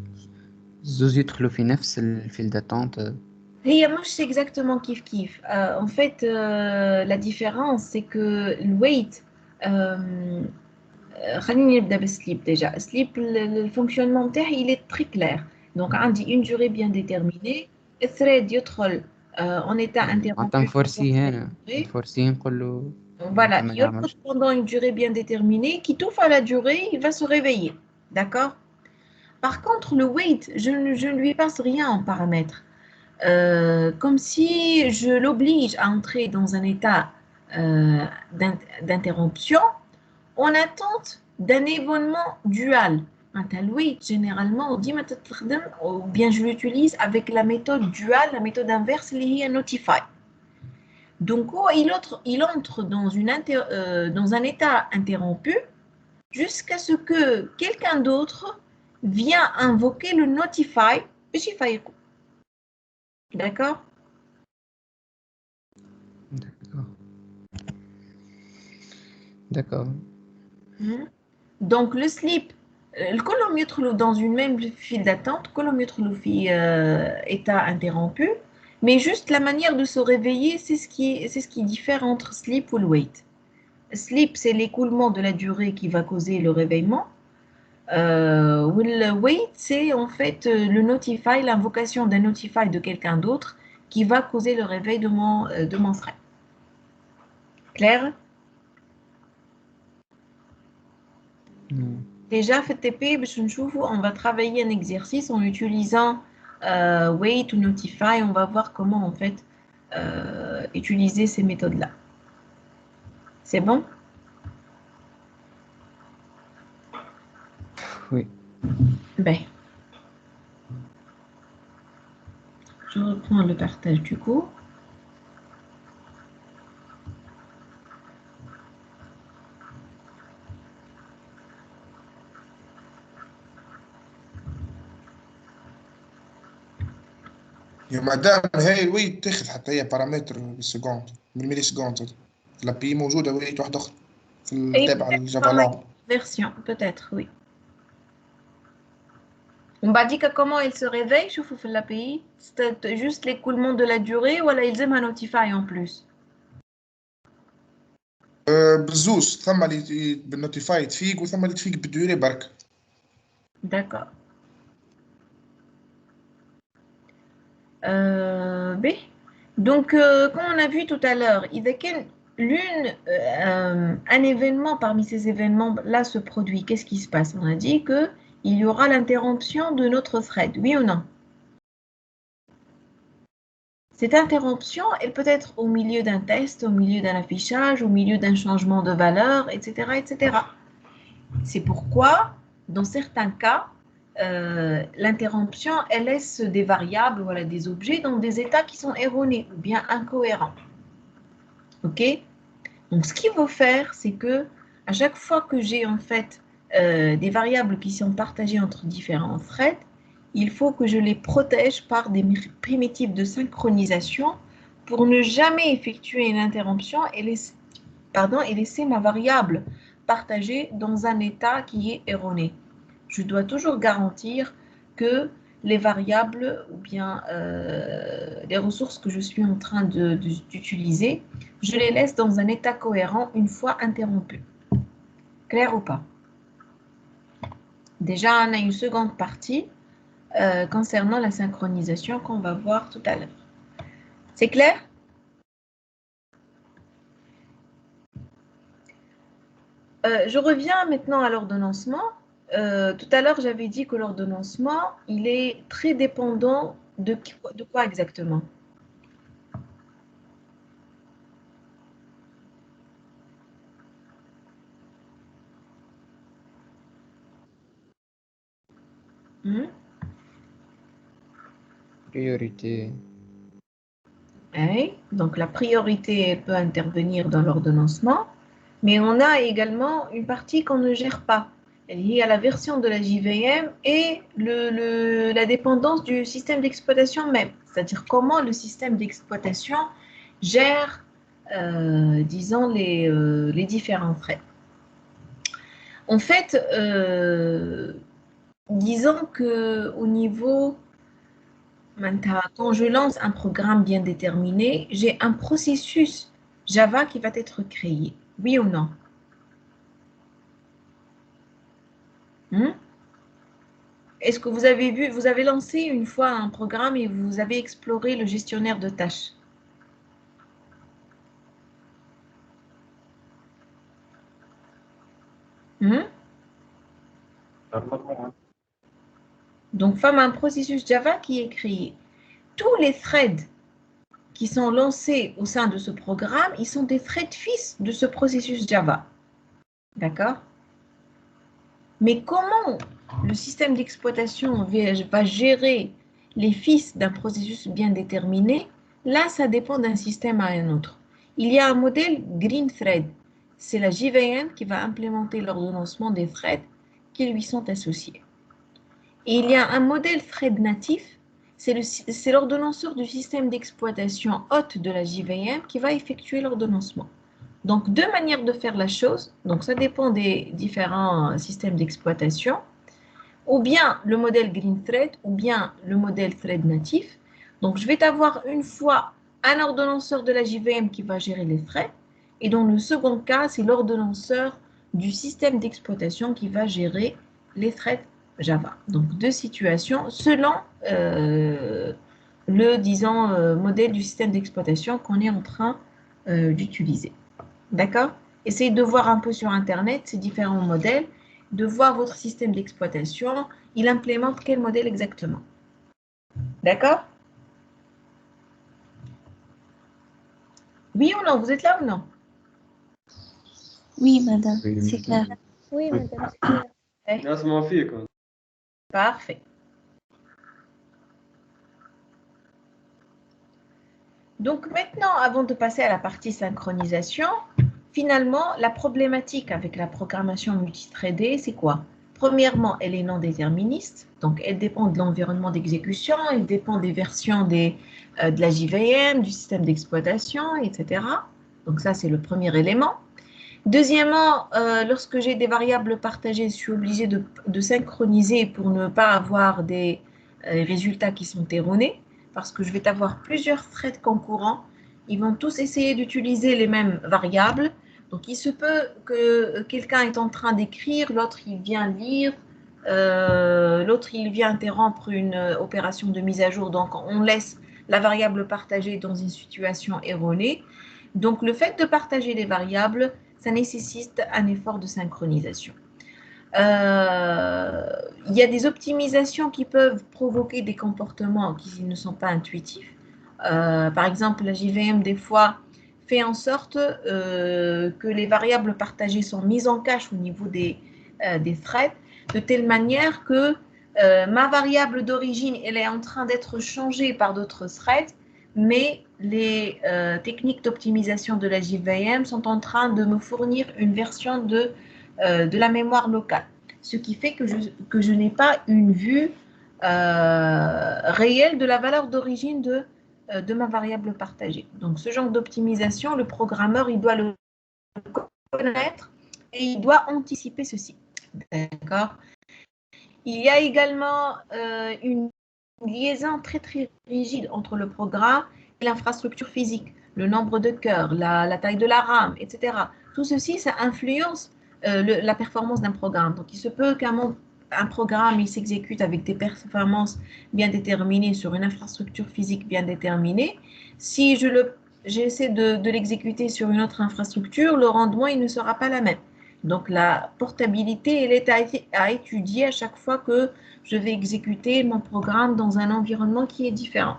زوز يدخلوا في نفس الفيلد اتونت. هي مش exactement كيف en fait la différence c'est que le wait خليني نبدا بالسليب ديجا. سليب الفونكسيونمون تاعي il est très clair. donc عندي une durée bien déterminée. الثريد يدخل en état interrompu. معناتها نفورسي هنا نفورسي نقول له voilà, il يرقد pendant une durée bien déterminée. Qui touche à la durée, il va se réveiller. D'accord? Par contre, le wait, je ne lui passe rien en paramètre. Comme si je l'oblige à entrer dans un état d'interruption en attente d'un événement dual. Le wait, généralement, on dit ou bien je l'utilise avec la méthode dual, la méthode inverse liée à notify. Donc, il entre dans un état interrompu jusqu'à ce que quelqu'un d'autre vienne invoquer le notify. D'accord? D'accord. Donc, le sleep, كلهم يدخلوا dans une même file d'attente, كلهم يدخلوا في état interrompu, mais juste la manière de se réveiller, c'est ce qui diffère entre sleep ou le wait. Sleep, c'est l'écoulement de la durée qui va causer le réveillement. Le wait, c'est en fait le notify, l'invocation d'un notify de quelqu'un d'autre qui va causer le réveil de mon thread. Clair? Déjà, fait TP, on va travailler un exercice en utilisant wait ou notify. On va voir comment en fait utiliser ces méthodes-là. C'est bon? Oui. Ben, je reprends le partage du cours. يا مدام هاي الويت تاخذ حتى هي بارامتر بالسكوند بالميلي سكوند. الابي موجوده ويت واحده اخرى في التابع الجافا لاب version peut-être oui. On m'a dit que comment il se réveille, je vous fais l'API, c'est juste l'écoulement de la durée ou là ils aiment un notify en plus. بزوز ثم اللي بالنوتيفاي تفيق وثم اللي تفيق بالدوري برك. D'accord. B. Donc, comme on a vu tout à l'heure, un événement parmi ces événements-là se produit. Qu'est-ce qui se passe? On a dit qu'il y aura l'interruption de notre thread, oui ou non? Cette interruption, elle peut être au milieu d'un test, au milieu d'un affichage, au milieu d'un changement de valeur, etc., etc. C'est pourquoi, dans certains cas, l'interruption, elle laisse des variables, voilà, des objets dans des états qui sont erronés ou bien incohérents. Ok? Donc, ce qu'il faut faire, c'est que à chaque fois que j'ai en fait des variables qui sont partagées entre différents threads, il faut que je les protège par des primitives de synchronisation pour ne jamais effectuer une interruption et laisser ma variable partagée dans un état qui est erroné. Je dois toujours garantir que les variables ou bien les ressources que je suis en train d'utiliser, je les laisse dans un état cohérent une fois interrompues. Clair ou pas? Déjà, on a une seconde partie concernant la synchronisation qu'on va voir tout à l'heure. C'est clair? Je reviens maintenant à l'ordonnancement. Tout à l'heure, j'avais dit que l'ordonnancement, il est très dépendant de quoi exactement? Priorité. Oui, donc la priorité peut intervenir dans l'ordonnancement, mais on a également une partie qu'on ne gère pas. Il y a la version de la JVM et la dépendance du système d'exploitation même, c'est-à-dire comment le système d'exploitation gère, disons, les différents threads. En fait, disons qu'au niveau, quand je lance un programme bien déterminé, j'ai un processus Java qui va être créé, oui ou non? Est-ce que vous avez lancé une fois un programme et vous avez exploré le gestionnaire de tâches? Donc, comme un processus Java qui est créé. Tous les threads qui sont lancés au sein de ce programme, ils sont des threads fils de ce processus Java. D'accord? Mais comment le système d'exploitation va gérer les fils d'un processus bien déterminé? Là, ça dépend d'un système à un autre. Il y a un modèle Green Thread. C'est la JVM qui va implémenter l'ordonnancement des threads qui lui sont associés. Et il y a un modèle thread natif. C'est l'ordonnanceur du système d'exploitation hôte de la JVM qui va effectuer l'ordonnancement. Donc, deux manières de faire la chose. Donc, ça dépend des différents systèmes d'exploitation. Ou bien le modèle Green Thread, ou bien le modèle Thread natif. Donc, je vais avoir une fois un ordonnanceur de la JVM qui va gérer les threads. Et dans le second cas, c'est l'ordonnanceur du système d'exploitation qui va gérer les threads Java. Donc, deux situations selon modèle du système d'exploitation qu'on est en train d'utiliser. D'accord? Essayez de voir un peu sur Internet ces différents modèles, de voir votre système d'exploitation, il implémente quel modèle exactement. D'accord? Oui ou non? Vous êtes là ou non? Oui, madame, Oui, c'est clair. Oui, madame, c'est clair. نسمع فيكم. Parfait. Donc maintenant, avant de passer à la partie synchronisation, finalement, la problématique avec la programmation multithreadée, c'est quoi? Premièrement, elle est non déterministe, donc elle dépend de l'environnement d'exécution, elle dépend des versions de la JVM, du système d'exploitation, etc. Donc ça, c'est le premier élément. Deuxièmement, lorsque j'ai des variables partagées, je suis obligée de synchroniser pour ne pas avoir des résultats qui sont erronés, parce que je vais avoir plusieurs threads concurrents. Ils vont tous essayer d'utiliser les mêmes variables. Donc, il se peut que quelqu'un est en train d'écrire, l'autre, il vient lire, l'autre, il vient interrompre une opération de mise à jour. Donc, on laisse la variable partagée dans une situation erronée. Donc, le fait de partager les variables, ça nécessite un effort de synchronisation. Il y a des optimisations qui peuvent provoquer des comportements qui ne sont pas intuitifs. Par exemple, la JVM, des fois, fait en sorte que les variables partagées sont mises en cache au niveau des threads, de telle manière que ma variable d'origine, elle est en train d'être changée par d'autres threads, mais les techniques d'optimisation de la JVM sont en train de me fournir une version de la mémoire locale, ce qui fait que je n'ai pas une vue réelle de la valeur d'origine de ma variable partagée. Donc, ce genre d'optimisation, le programmeur, il doit le connaître et il doit anticiper ceci. D'accord? Il y a également une liaison très, très rigide entre le programme et l'infrastructure physique, le nombre de cœurs, la taille de la RAM, etc. Tout ceci, ça influence la performance d'un programme. Donc, il se peut qu'un programme il s'exécute avec des performances bien déterminées sur une infrastructure physique bien déterminée. Si j'essaie de l'exécuter sur une autre infrastructure, le rendement il ne sera pas la même. Donc, la portabilité, elle est à étudier à chaque fois que je vais exécuter mon programme dans un environnement qui est différent.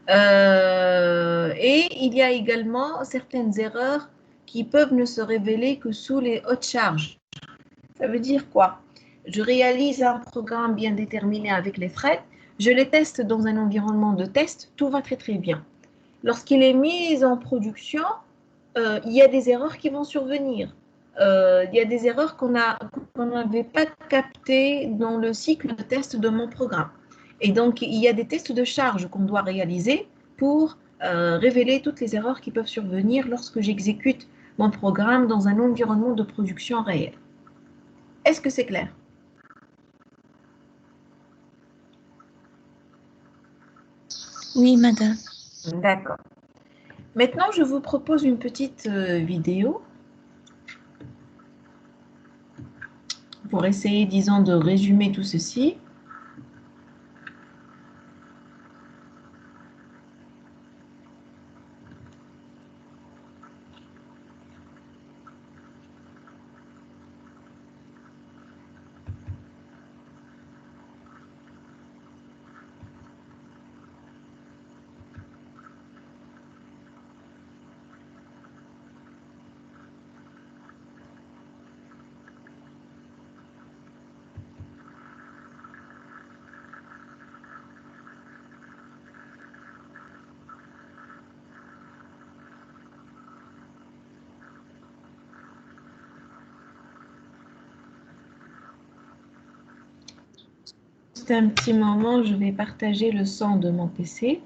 Et il y a également certaines erreurs qui peuvent ne se révéler que sous les hautes charges. Ça veut dire quoi? Je réalise un programme bien déterminé avec les threads, je les teste dans un environnement de test, tout va très très bien. Lorsqu'il est mis en production, il y a des erreurs qui vont survenir. Il y a des erreurs qu'on n'avait pas captées dans le cycle de test de mon programme. Et donc, il y a des tests de charge qu'on doit réaliser pour révéler toutes les erreurs qui peuvent survenir lorsque j'exécute mon programme dans un environnement de production réel. Est-ce que c'est clair? Oui, madame. D'accord. Maintenant, je vous propose une petite vidéo pour essayer, disons, de résumer tout ceci. Juste un petit moment, je vais partager le son de mon PC.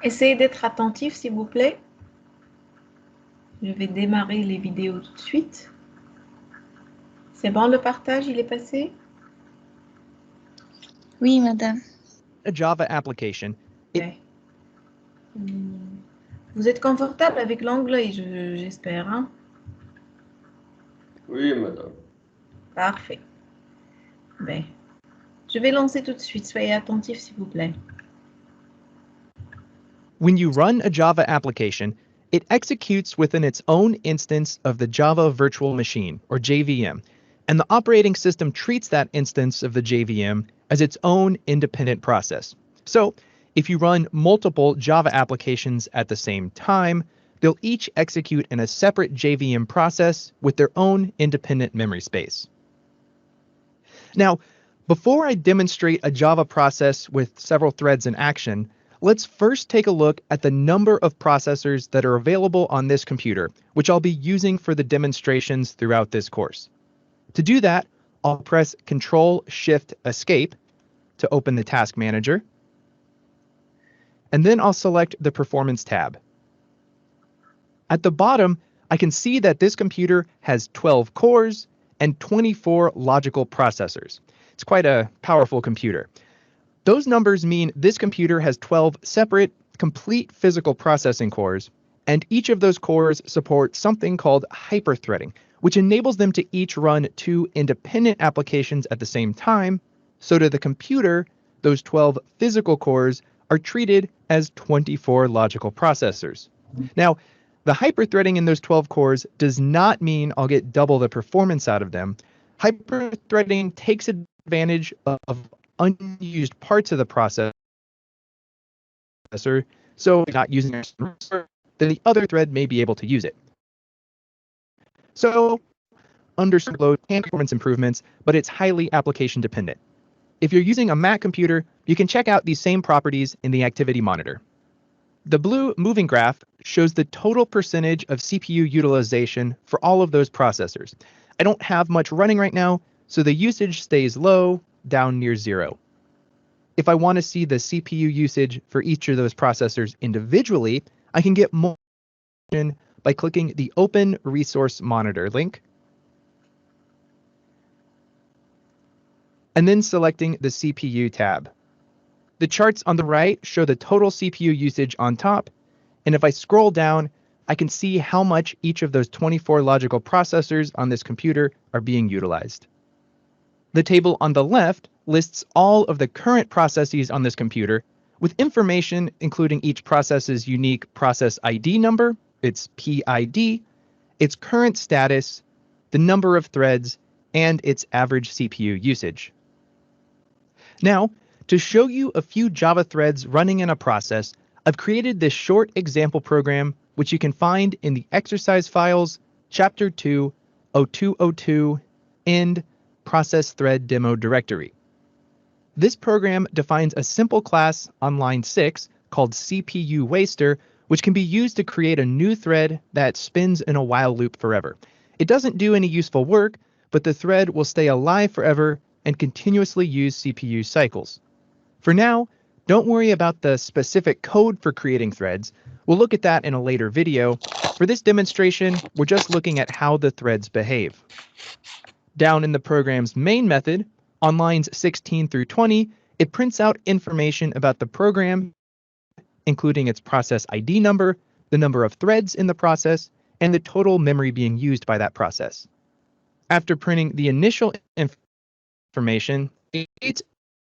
Essayez d'être attentif, s'il vous plaît. Je vais démarrer les vidéos tout de suite. C'est bon, le partage, il est passé? Oui, madame. A Java application. Okay. Vous êtes confortable avec l'anglais, j'espère, hein? Oui, madame. Parfait. Ben, je vais lancer tout de suite. Soyez attentifs, s'il vous plaît. When you run a Java application, it executes within its own instance of the Java Virtual Machine, or JVM. and the operating system treats that instance of the JVM as its own independent process. So if you run multiple Java applications at the same time, they'll each execute in a separate JVM process with their own independent memory space. Now, before I demonstrate a Java process with several threads in action, let's first take a look at the number of processors that are available on this computer, which I'll be using for the demonstrations throughout this course. To do that, I'll press Control-Shift-Escape to open the Task Manager, and then I'll select the Performance tab. At the bottom, I can see that this computer has 12 cores and 24 logical processors. It's quite a powerful computer. Those numbers mean this computer has 12 separate, complete physical processing cores, and each of those cores support something called hyperthreading, which enables them to each run 2 independent applications at the same time, so to the computer, those 12 physical cores are treated as 24 logical processors. Now, the hyperthreading in those 12 cores does not mean I'll get double the performance out of them. Hyperthreading takes advantage of unused parts of the processor, so not using it, then the other thread may be able to use it. So, under some load and performance improvements, but it's highly application dependent. If you're using a Mac computer, you can check out these same properties in the activity monitor. The blue moving graph shows the total percentage of CPU utilization for all of those processors. I don't have much running right now, so the usage stays low, down near 0. If I want to see the CPU usage for each of those processors individually, I can get more by clicking the Open Resource Monitor link, and then selecting the CPU tab. The charts on the right show the total CPU usage on top, and if I scroll down, I can see how much each of those 24 logical processors on this computer are being utilized. The table on the left lists all of the current processes on this computer with information including each process's unique process ID number, its PID, its current status, the number of threads, and its average CPU usage. Now, to show you a few Java threads running in a process, I've created this short example program, which you can find in the exercise files, chapter 2, 0202, end process thread demo directory. This program defines a simple class on line 6 called CPU waster, which can be used to create a new thread that spins in a while loop forever. It doesn't do any useful work, but the thread will stay alive forever and continuously use CPU cycles. For now, don't worry about the specific code for creating threads. We'll look at that in a later video. For this demonstration, we're just looking at how the threads behave. Down in the program's main method, on lines 16 through 20, it prints out information about the program, including its process ID number, the number of threads in the process, and the total memory being used by that process. After printing the initial information, it creates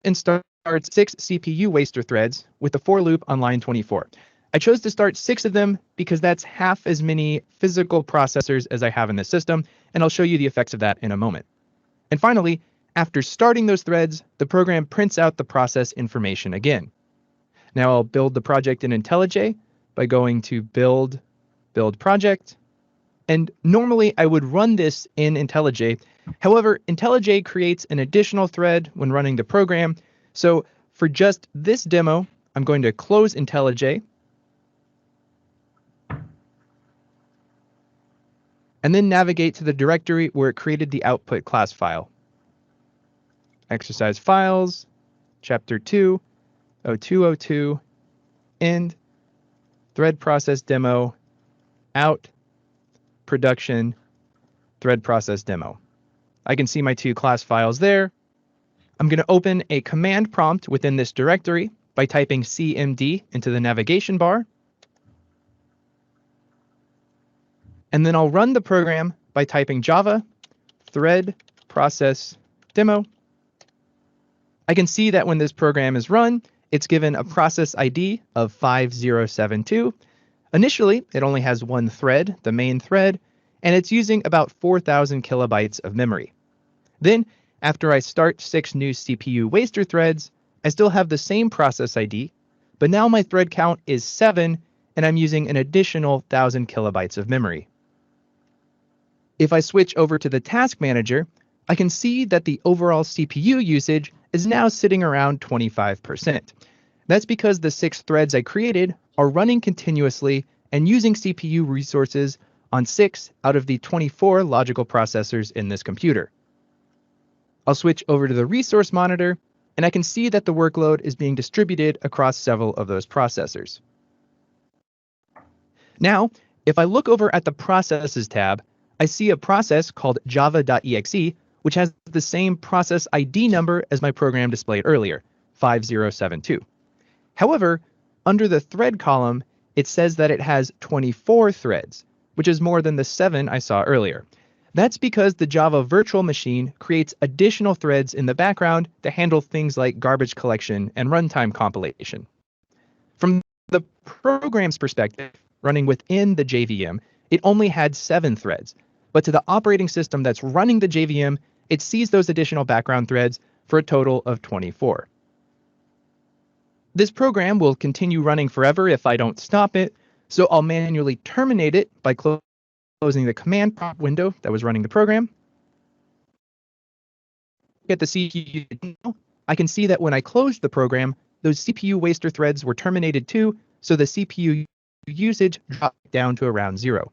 and starts 6 CPU waster threads with the for loop on line 24. I chose to start 6 of them because that's half as many physical processors as I have in the system, and I'll show you the effects of that in a moment. And finally, after starting those threads, the program prints out the process information again. Now I'll build the project in IntelliJ by going to Build Project, and normally I would run this in IntelliJ. However, IntelliJ creates an additional thread when running the program, so for just this demo, I'm going to close IntelliJ, and then navigate to the directory where it created the output class file. Exercise files, chapter 2, 0202, end, thread process demo, out, production, thread process demo. I can see my 2 class files there. I'm going to open a command prompt within this directory by typing cmd into the navigation bar. And then I'll run the program by typing Java thread process demo. I can see that when this program is run, it's given a process ID of 5072. Initially, it only has one thread, the main thread, and it's using about 4,000 kilobytes of memory. Then, after I start 6 new CPU waster threads, I still have the same process ID, but now my thread count is 7, and I'm using an additional 1,000 kilobytes of memory. If I switch over to the task manager, I can see that the overall CPU usage is now sitting around 25%. That's because the 6 threads I created are running continuously and using CPU resources on 6 out of the 24 logical processors in this computer. I'll switch over to the resource monitor, and I can see that the workload is being distributed across several of those processors. Now, if I look over at the Processes tab, I see a process called java.exe, which has the same process ID number as my program displayed earlier, 5072. However, under the thread column, it says that it has 24 threads, which is more than the 7 I saw earlier. That's because the Java virtual machine creates additional threads in the background to handle things like garbage collection and runtime compilation. From the program's perspective, running within the JVM, it only had 7 threads, but to the operating system that's running the JVM, it sees those additional background threads for a total of 24. This program will continue running forever if I don't stop it, so I'll manually terminate it by closing the command prompt window that was running the program. At the CPU, I can see that when I closed the program, those CPU waster threads were terminated too, so the CPU usage dropped down to around 0.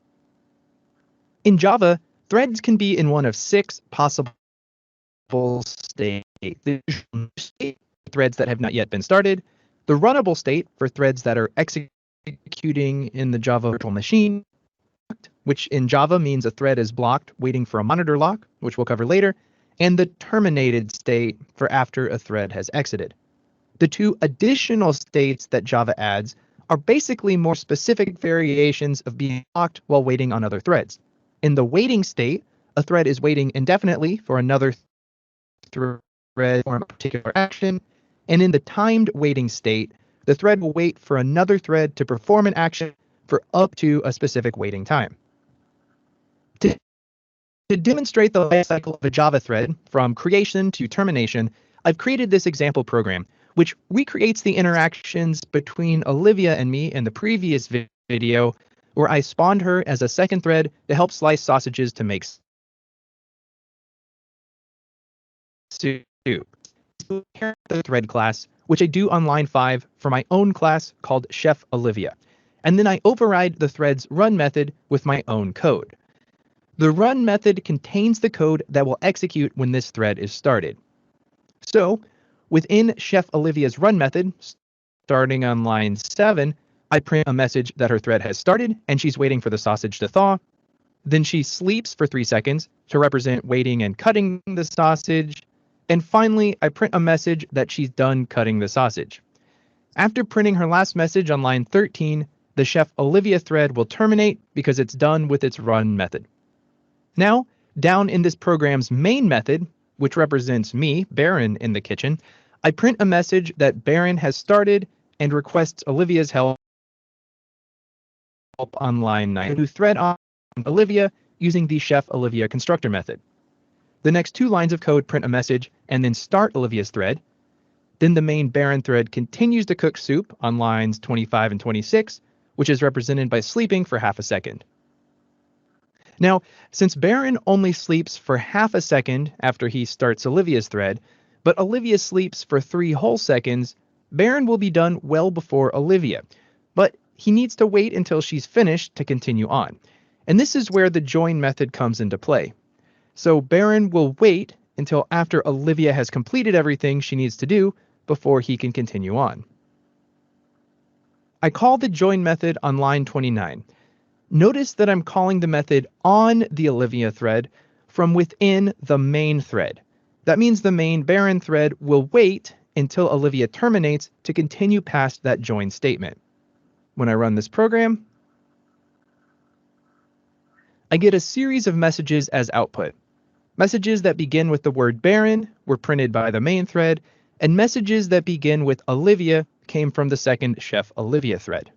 In Java, threads can be in one of 6 possible states. The threads that have not yet been started, the runnable state for threads that are executing in the Java virtual machine, which in Java means a thread is blocked waiting for a monitor lock, which we'll cover later, and the terminated state for after a thread has exited. The 2 additional states that Java adds are basically more specific variations of being blocked while waiting on other threads. In the waiting state, a thread is waiting indefinitely for another thread or a particular action, and in the timed waiting state, the thread will wait for another thread to perform an action for up to a specific waiting time. To demonstrate the life cycle of a Java thread from creation to termination, I've created this example program, which recreates the interactions between Olivia and me in the previous video, where I spawned her as a second thread to help slice sausages to make soup. The thread class, which I do on line 5 for my own class called Chef Olivia. And then I override the thread's run method with my own code. The run method contains the code that will execute when this thread is started. So, within Chef Olivia's run method, starting on line 7, I print a message that her thread has started and she's waiting for the sausage to thaw. Then she sleeps for 3 seconds to represent waiting and cutting the sausage. And finally, I print a message that she's done cutting the sausage. After printing her last message on line 13, the Chef Olivia thread will terminate because it's done with its run method. Now, down in this program's main method, which represents me, Baron, in the kitchen, I print a message that Baron has started and requests Olivia's help on line 9 to thread on Olivia using the Chef Olivia constructor method. The next 2 lines of code print a message and then start Olivia's thread. Then the main Baron thread continues to cook soup on lines 25 and 26, which is represented by sleeping for half a second. Now, since Baron only sleeps for half a second after he starts Olivia's thread, but Olivia sleeps for 3 whole seconds, Baron will be done well before Olivia, but he needs to wait until she's finished to continue on. And this is where the join method comes into play. So Baron will wait until after Olivia has completed everything she needs to do before he can continue on. I call the join method on line 29. Notice that I'm calling the method on the Olivia thread from within the main thread. That means the main Baron thread will wait until Olivia terminates to continue past that join statement. When I run this program, I get a series of messages as output. Messages that begin with the word Baron were printed by the main thread, and messages that begin with Olivia came from the second Chef Olivia thread.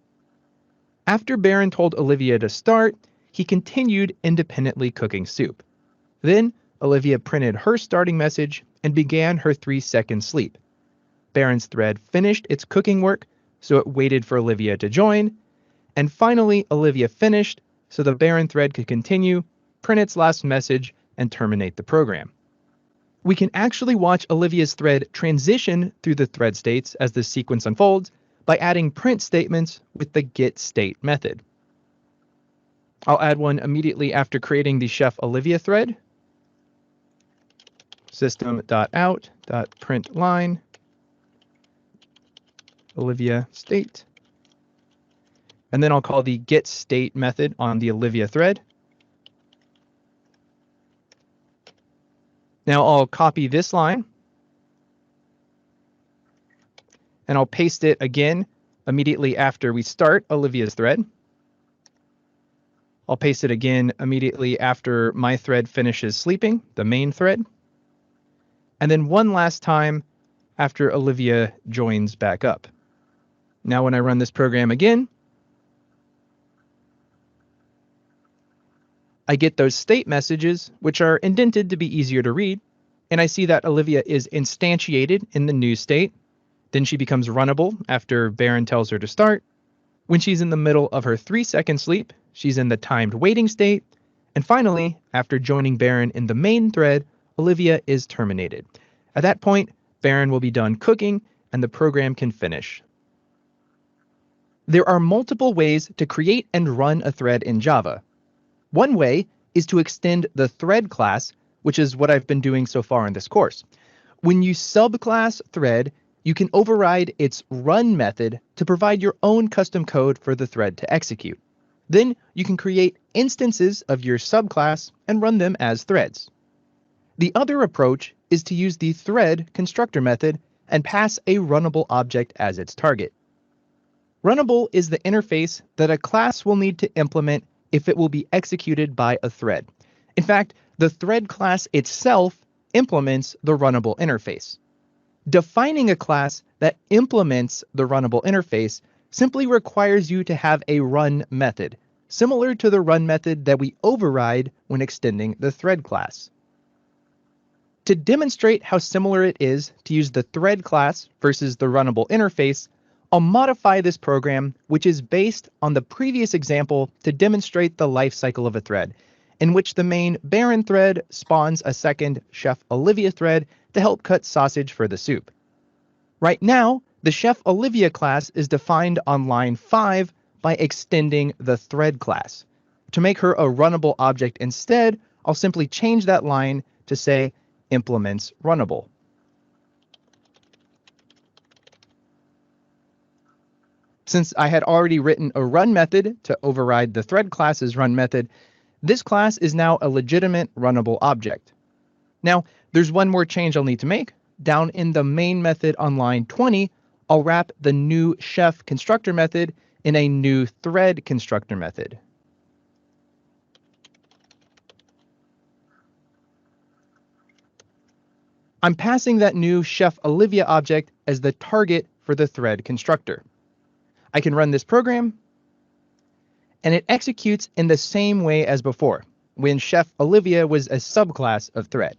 After Baron told Olivia to start, he continued independently cooking soup. Then, Olivia printed her starting message and began her 3-second sleep. Baron's thread finished its cooking work, so it waited for Olivia to join. And finally, Olivia finished, so the Baron thread could continue, print its last message, and terminate the program. We can actually watch Olivia's thread transition through the thread states as the sequence unfolds by adding print statements with the getState method. I'll add one immediately after creating the Chef Olivia thread. System.out.println Olivia state. And then I'll call the getState method on the Olivia thread. Now I'll copy this line and I'll paste it again immediately after we start Olivia's thread. I'll paste it again immediately after my thread finishes sleeping, the main thread. And then one last time after Olivia joins back up. Now when I run this program again, I get those state messages, which are indented to be easier to read, and I see that Olivia is instantiated in the new state. Then she becomes runnable after Baron tells her to start. When she's in the middle of her 3-second sleep, she's in the timed waiting state. And finally, after joining Baron in the main thread, Olivia is terminated. At that point, Baron will be done cooking and the program can finish. There are multiple ways to create and run a thread in Java. One way is to extend the thread class, which is what I've been doing so far in this course. When you subclass thread, you can override its run method to provide your own custom code for the thread to execute. Then you can create instances of your subclass and run them as threads. The other approach is to use the thread constructor method and pass a runnable object as its target. Runnable is the interface that a class will need to implement if it will be executed by a thread. In fact, the thread class itself implements the runnable interface. Defining a class that implements the runnable interface simply requires you to have a run method, similar to the run method that we override when extending the thread class. To demonstrate how similar it is to use the thread class versus the runnable interface, I'll modify this program, which is based on the previous example, to demonstrate the life cycle of a thread, in which the main Baron thread spawns a second Chef Olivia thread to help cut sausage for the soup. Right now, the Chef Olivia class is defined on line 5 by extending the thread class. To make her a runnable object instead, I'll simply change that line to say implements runnable. Since I had already written a run method to override the thread class's run method, this class is now a legitimate runnable object. Now, there's one more change I'll need to make. Down in the main method on line 20, I'll wrap the new chef constructor method in a new thread constructor method. I'm passing that new Chef Olivia object as the target for the thread constructor. I can run this program, and it executes in the same way as before, when Chef Olivia was a subclass of thread.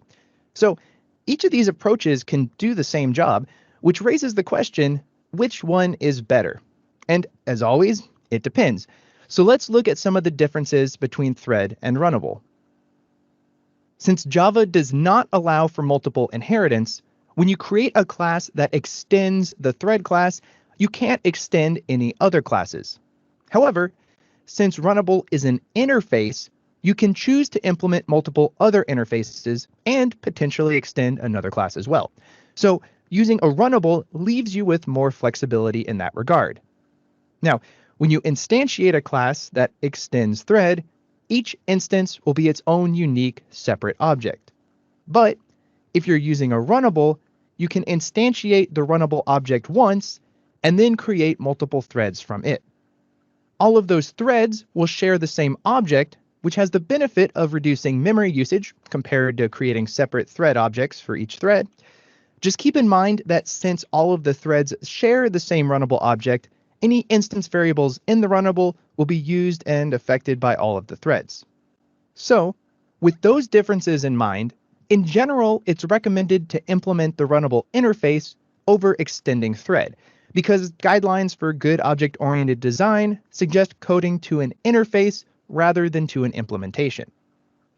So each of these approaches can do the same job, which raises the question, which one is better? And as always, it depends. So let's look at some of the differences between thread and runnable. Since Java does not allow for multiple inheritance, when you create a class that extends the thread class, you can't extend any other classes. However, since runnable is an interface, you can choose to implement multiple other interfaces and potentially extend another class as well. So using a runnable leaves you with more flexibility in that regard. Now, when you instantiate a class that extends thread, each instance will be its own unique separate object. But if you're using a runnable, you can instantiate the runnable object once and then create multiple threads from it. All of those threads will share the same object, which has the benefit of reducing memory usage compared to creating separate thread objects for each thread. Just keep in mind that since all of the threads share the same runnable object, any instance variables in the runnable will be used and affected by all of the threads. So, with those differences in mind, In general, it's recommended to implement the runnable interface over extending thread, because guidelines for good object-oriented design suggest coding to an interface rather than to an implementation.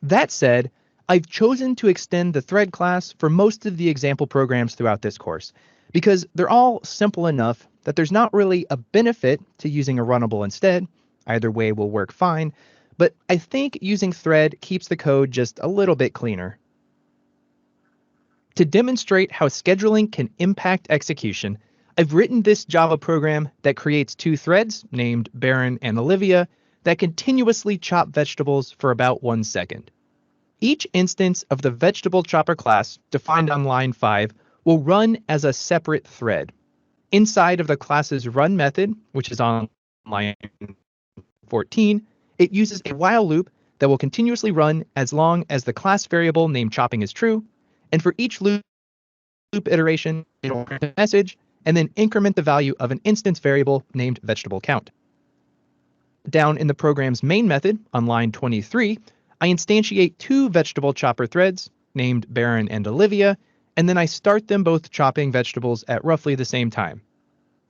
That said, I've chosen to extend the thread class for most of the example programs throughout this course, because they're all simple enough that there's not really a benefit to using a runnable instead. Either way will work fine, but I think using thread keeps the code just a little bit cleaner. To demonstrate how scheduling can impact execution, I've written this Java program that creates two threads named Baron and Olivia that continuously chop vegetables for about 1 second. Each instance of the vegetable chopper class defined on line 5 will run as a separate thread. Inside of the class's run method, which is on line 14, it uses a while loop that will continuously run as long as the class variable named chopping is true, and for each loop iteration, it will print a message and then increment the value of an instance variable named vegetable count. Down in the program's main method on line 23, I instantiate two vegetable chopper threads named Baron and Olivia, and then I start them both chopping vegetables at roughly the same time.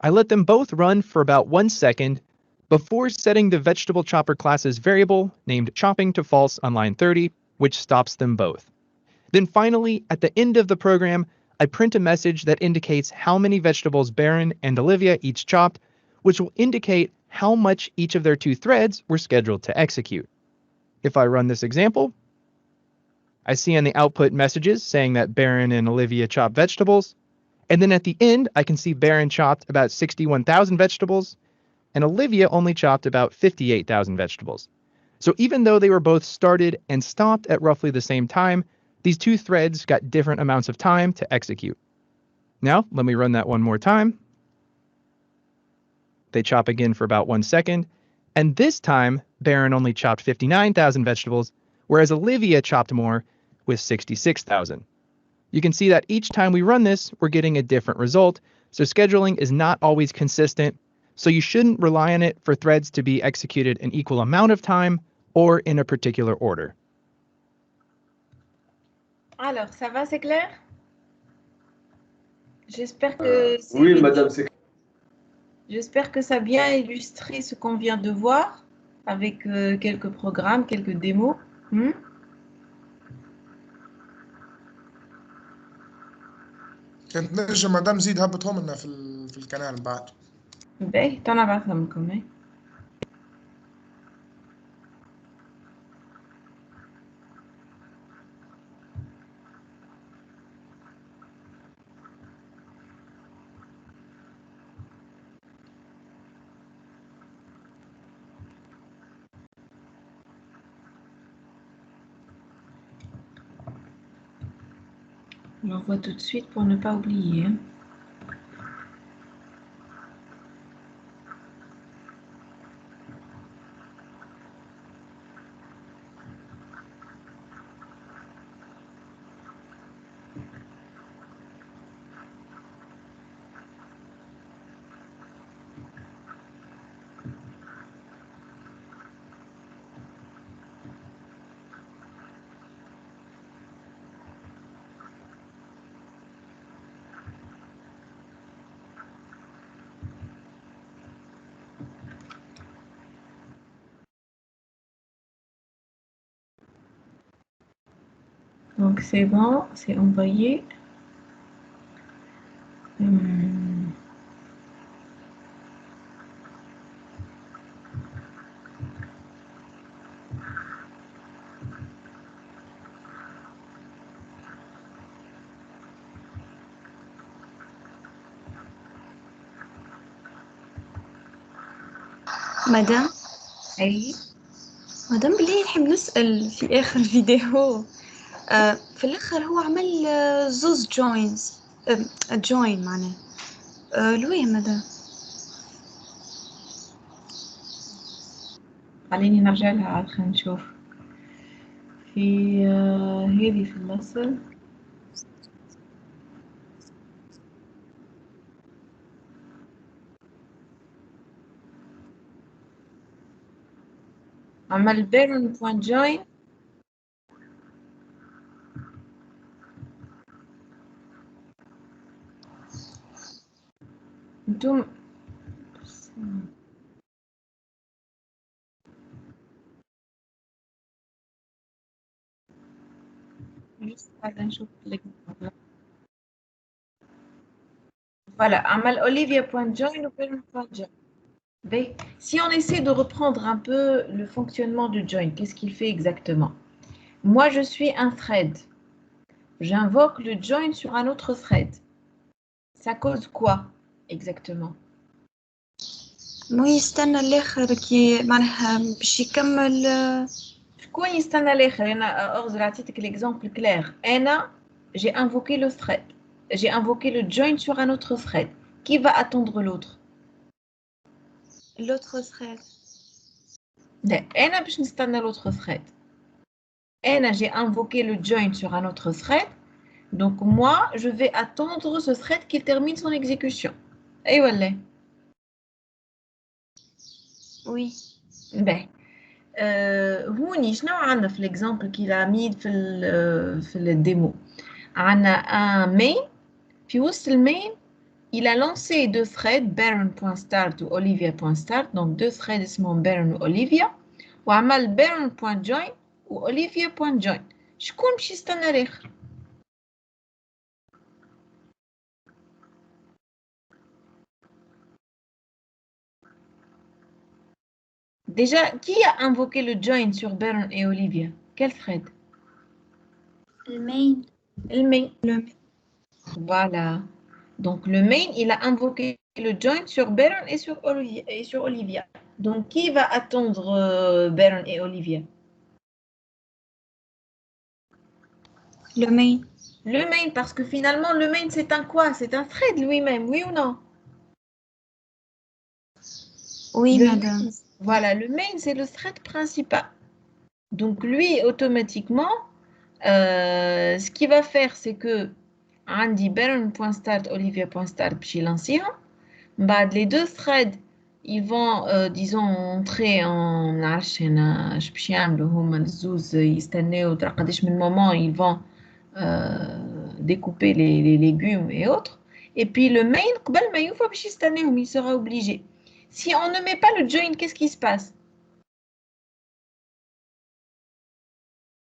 I let them both run for about 1 second before setting the vegetable chopper class's variable named chopping to false on line 30, which stops them both. Then finally, at the end of the program, I print a message that indicates how many vegetables Baron and Olivia each chopped, which will indicate how much each of their two threads were scheduled to execute. If I run this example, I see on the output messages saying that Baron and Olivia chopped vegetables, and then at the end, I can see Baron chopped about 61,000 vegetables, and Olivia only chopped about 58,000 vegetables. So even though they were both started and stopped at roughly the same time, these two threads got different amounts of time to execute. Now, let me run that one more time. They chop again for about 1 second, and this time, Baron only chopped 59,000 vegetables, whereas Olivia chopped more with 66,000. You can see that each time we run this, we're getting a different result, so scheduling is not always consistent, so you shouldn't rely on it for threads to be executed an equal amount of time or in a particular order. Alors, ça va, c'est clair? J'espère que Oui, madame, c'est J'espère que ça a bien illustré ce qu'on vient de voir avec quelques programmes, quelques démos. كانت نجم مدام زيد هبطهم لنا في القناة بعد. باهي t'en بعثهم لكم. On l'envoie tout de suite pour ne pas oublier. Donc c'est bon, c'est envoyé. مدام أي مدام بالله نحب نسأل في آخر الفيديو في الآخر هو عمل زوز جوينز جوين معناه لوين مدام خليني نرجع لها عاد خلينا نشوف في هذه في الأصل عمل baron.join انتم juste قاعدة نشوف l'exemple. Voilà, عمل olivia.join ou parent.join. Si on essaie de reprendre un peu le fonctionnement du join, qu'est-ce qu'il fait exactement? Moi, je suis un thread. J'invoque le join sur un autre thread. Ça cause quoi exactement? مو يستنى الآخر كي معناها باش يكمل. شكون يستنى الآخر؟ أنا أغزر عطيتك l'exemple clair. أنا j'ai invoqué le thread. J'ai invoqué le join sur un autre thread. Qui va attendre l'autre? l'autre thread. لا أنا باش نستنى l'autre thread. أنا j'ai invoqué le join sur un autre thread. Donc moi, je vais attendre ce thread qui termine son exécution. Et voilà. Oui. Ben. هوني شنو عندنا في l'exemple qu'il a mis في الديمو. عندنا un main. في وسط المين il a lancé deux threads baron.start و olivia.start. Donc deux threads اسمهم baron و olivia. وعمل baron.join و olivia.join. شكون باش يستنى الاخر؟ Déjà, qui a invoqué le join sur Baron et Olivia? Quel thread? Le main. Le main. Le main. Voilà. Donc, le main, il a invoqué le join sur Baron et sur Olivia. Donc, qui va attendre Baron et Olivia? Le main. Le main, parce que finalement, le main, c'est un quoi? C'est un thread lui-même, oui ou non? Oui, Le madame. main, voilà, le main, c'est le thread principal. Donc, lui, automatiquement, ce qu'il va faire, c'est que عندي baron.start olivia.start باش يلانسيهم. بعد les deux threads ils vont disons entrer en نعرفش انا اش باش يعملوا هما الزوز يستناو ترى قداش من moment ils vont découper les légumes et autres. Et puis le main قبل ما يوفى باش يستناهم il sera obligé. Si on ne met pas le join, qu'est-ce qui se passe?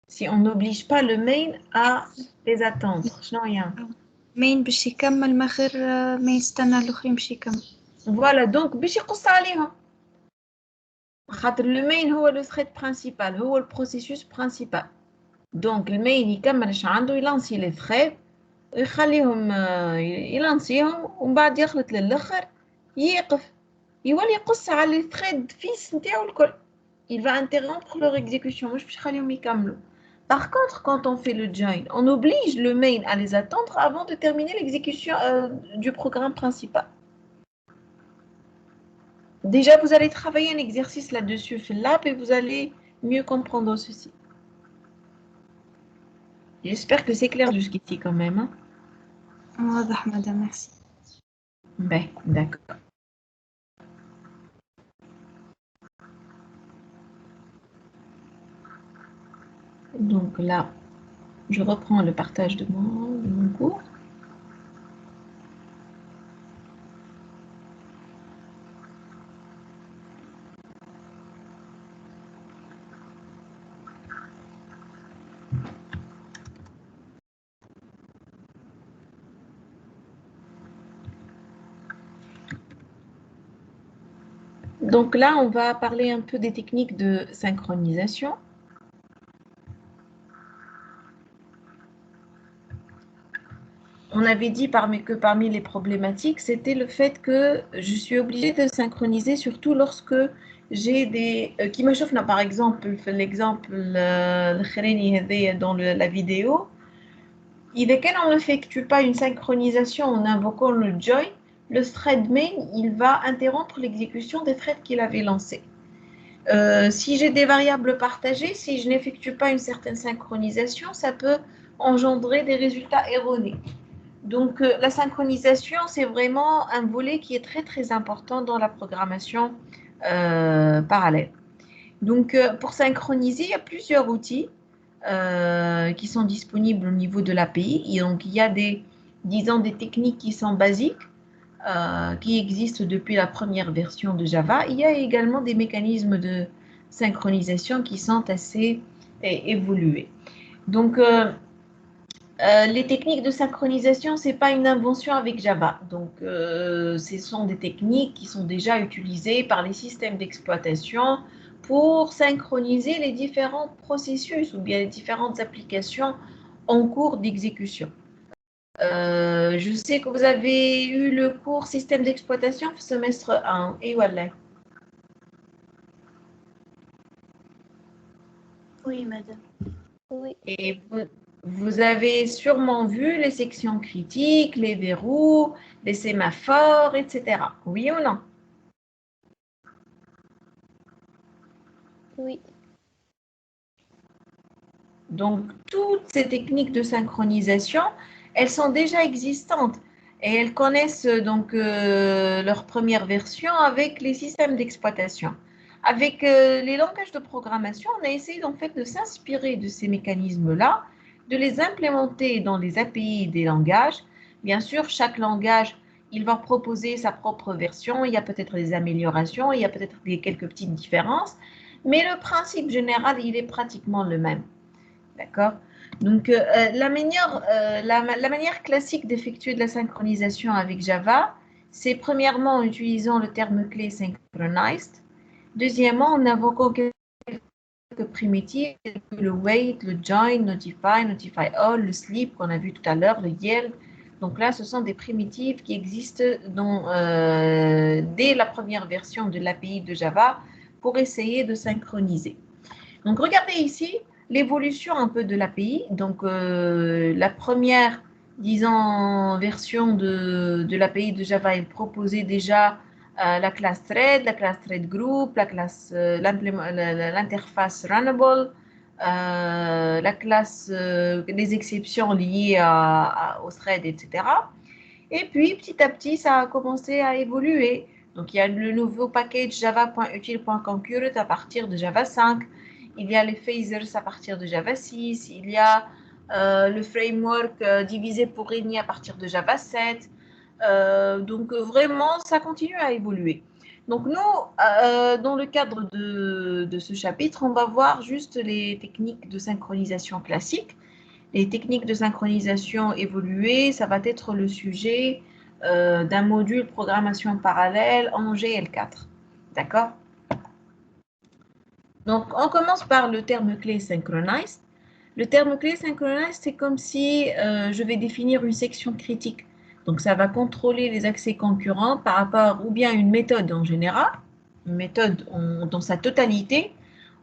Si on n'oblige pas le main à les attendre. شنو هي؟ main باش يكمل ما غير ما يستنى الآخرين باش يكمل. Voilà, donc باش يقص عليهم. خاطر le main هو le thread principal, هو le processus principal. Donc le main يكمل اش عنده يلانسي les threads ويخليهم يلانسيهم ومن بعد يخلط للآخر يقف يولي يقص على les threads fils نتاعو الكل. Il va interrompre leur exécution. مش باش يخليهم يكملوا. Par contre, quand on fait le join, on oblige le main à les attendre avant de terminer l'exécution du programme principal. Déjà, vous allez travailler un exercice là-dessus, Philap, et vous allez mieux comprendre ceci. J'espère que c'est clair jusqu'ici quand même. Hein? واضح madame, merci. Ben, d'accord. Donc là, je reprends le partage de mon cours. Donc là, on va parler un peu des techniques de synchronisation. On avait dit que parmi les problématiques, c'était le fait que je suis obligée de synchroniser, surtout lorsque j'ai des... qui me chauffent, par exemple, l'exemple dans la vidéo. إذا كان on n'effectue pas une synchronisation en invoquant le join, le thread main, il va interrompre l'exécution des threads qu'il avait lancés. Si j'ai des variables partagées, si je n'effectue pas une certaine synchronisation, ça peut engendrer des résultats erronés. Donc, la synchronisation, c'est vraiment un volet qui est très, très important dans la programmation parallèle. Donc, pour synchroniser, il y a plusieurs outils qui sont disponibles au niveau de l'API. Donc, il y a disons, des techniques qui sont basiques. qui existent depuis la première version de Java. Il y a également des mécanismes de synchronisation qui sont assez évolués. Donc, les techniques de synchronisation, ce n'est pas une invention avec Java. Donc, ce sont des techniques qui sont déjà utilisées par les systèmes d'exploitation pour synchroniser les différents processus ou bien les différentes applications en cours d'exécution. Je sais que vous avez eu le cours système d'exploitation semestre 1. Et voilà. Oui, madame. Oui. Et vous avez sûrement vu les sections critiques, les verrous, les sémaphores, etc. Oui ou non? Oui. Donc, toutes ces techniques de synchronisation, elles sont déjà existantes et elles connaissent donc leur première version avec les systèmes d'exploitation. Avec les langages de programmation, on a essayé en fait de s'inspirer de ces mécanismes-là, de les implémenter dans les API des langages. Bien sûr, chaque langage, il va proposer sa propre version, il y a peut-être des améliorations, il y a peut-être quelques petites différences, mais le principe général, il est pratiquement le même. D'accord? Donc, la manière classique d'effectuer de la synchronisation avec Java, c'est premièrement en utilisant le terme clé synchronized. Deuxièmement, en invoquant quelques primitives, le wait, le join, notify, notify all, le sleep qu'on a vu tout à l'heure, le yield. Donc là, ce sont des primitives qui existent dès la première version de l'API de Java pour essayer de synchroniser. Donc, regardez ici l'évolution un peu de l'API. Donc, la première, disons, version de l'API de Java, elle proposait déjà la classe thread group, l'interface runnable, la classe des exceptions liées au thread, etc. Et puis, petit à petit, ça a commencé à évoluer. Donc, il y a le nouveau package java.util.concurrent à partir de Java 5. Il y a les phasers à partir de Java 6. Il y a le framework divisé pour régner à partir de Java 7. Donc, vraiment, ça continue à évoluer. Donc, nous, dans le cadre de ce chapitre, on va voir juste les techniques de synchronisation classiques. Les techniques de synchronisation évoluées, ça va être le sujet d'un module programmation parallèle en GL4. D'accord? Donc, on commence par le terme clé synchronized. Le terme clé synchronized, c'est comme si je vais définir une section critique. Donc, ça va contrôler les accès concurrents par rapport ou bien à une méthode en général, une méthode dans sa totalité,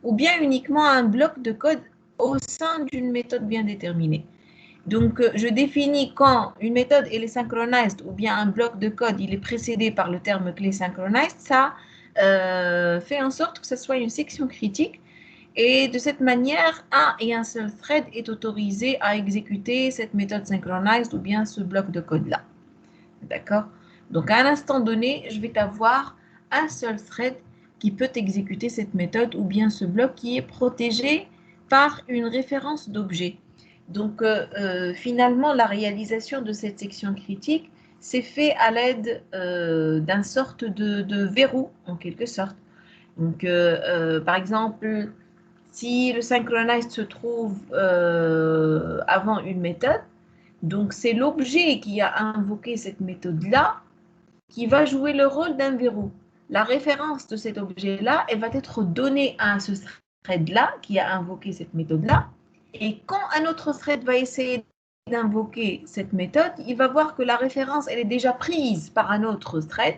ou bien uniquement à un bloc de code au sein d'une méthode bien déterminée. Donc, je définis quand une méthode elle est synchronized ou bien un bloc de code il est précédé par le terme clé synchronized, ça fait en sorte que ce soit une section critique. Et de cette manière, un et un seul thread est autorisé à exécuter cette méthode synchronized ou bien ce bloc de code-là. D'accord? Donc, à un instant donné, je vais avoir un seul thread qui peut exécuter cette méthode ou bien ce bloc qui est protégé par une référence d'objet. Donc, finalement, la réalisation de cette section critique s'est fait à l'aide d'un sorte de verrou, en quelque sorte. Donc, par exemple, si le synchronized se trouve avant une méthode, donc c'est l'objet qui a invoqué cette méthode-là qui va jouer le rôle d'un verrou. La référence de cet objet-là, elle va être donnée à ce thread-là qui a invoqué cette méthode-là. Et quand un autre thread va essayer d'invoquer cette méthode, il va voir que la référence, elle est déjà prise par un autre thread.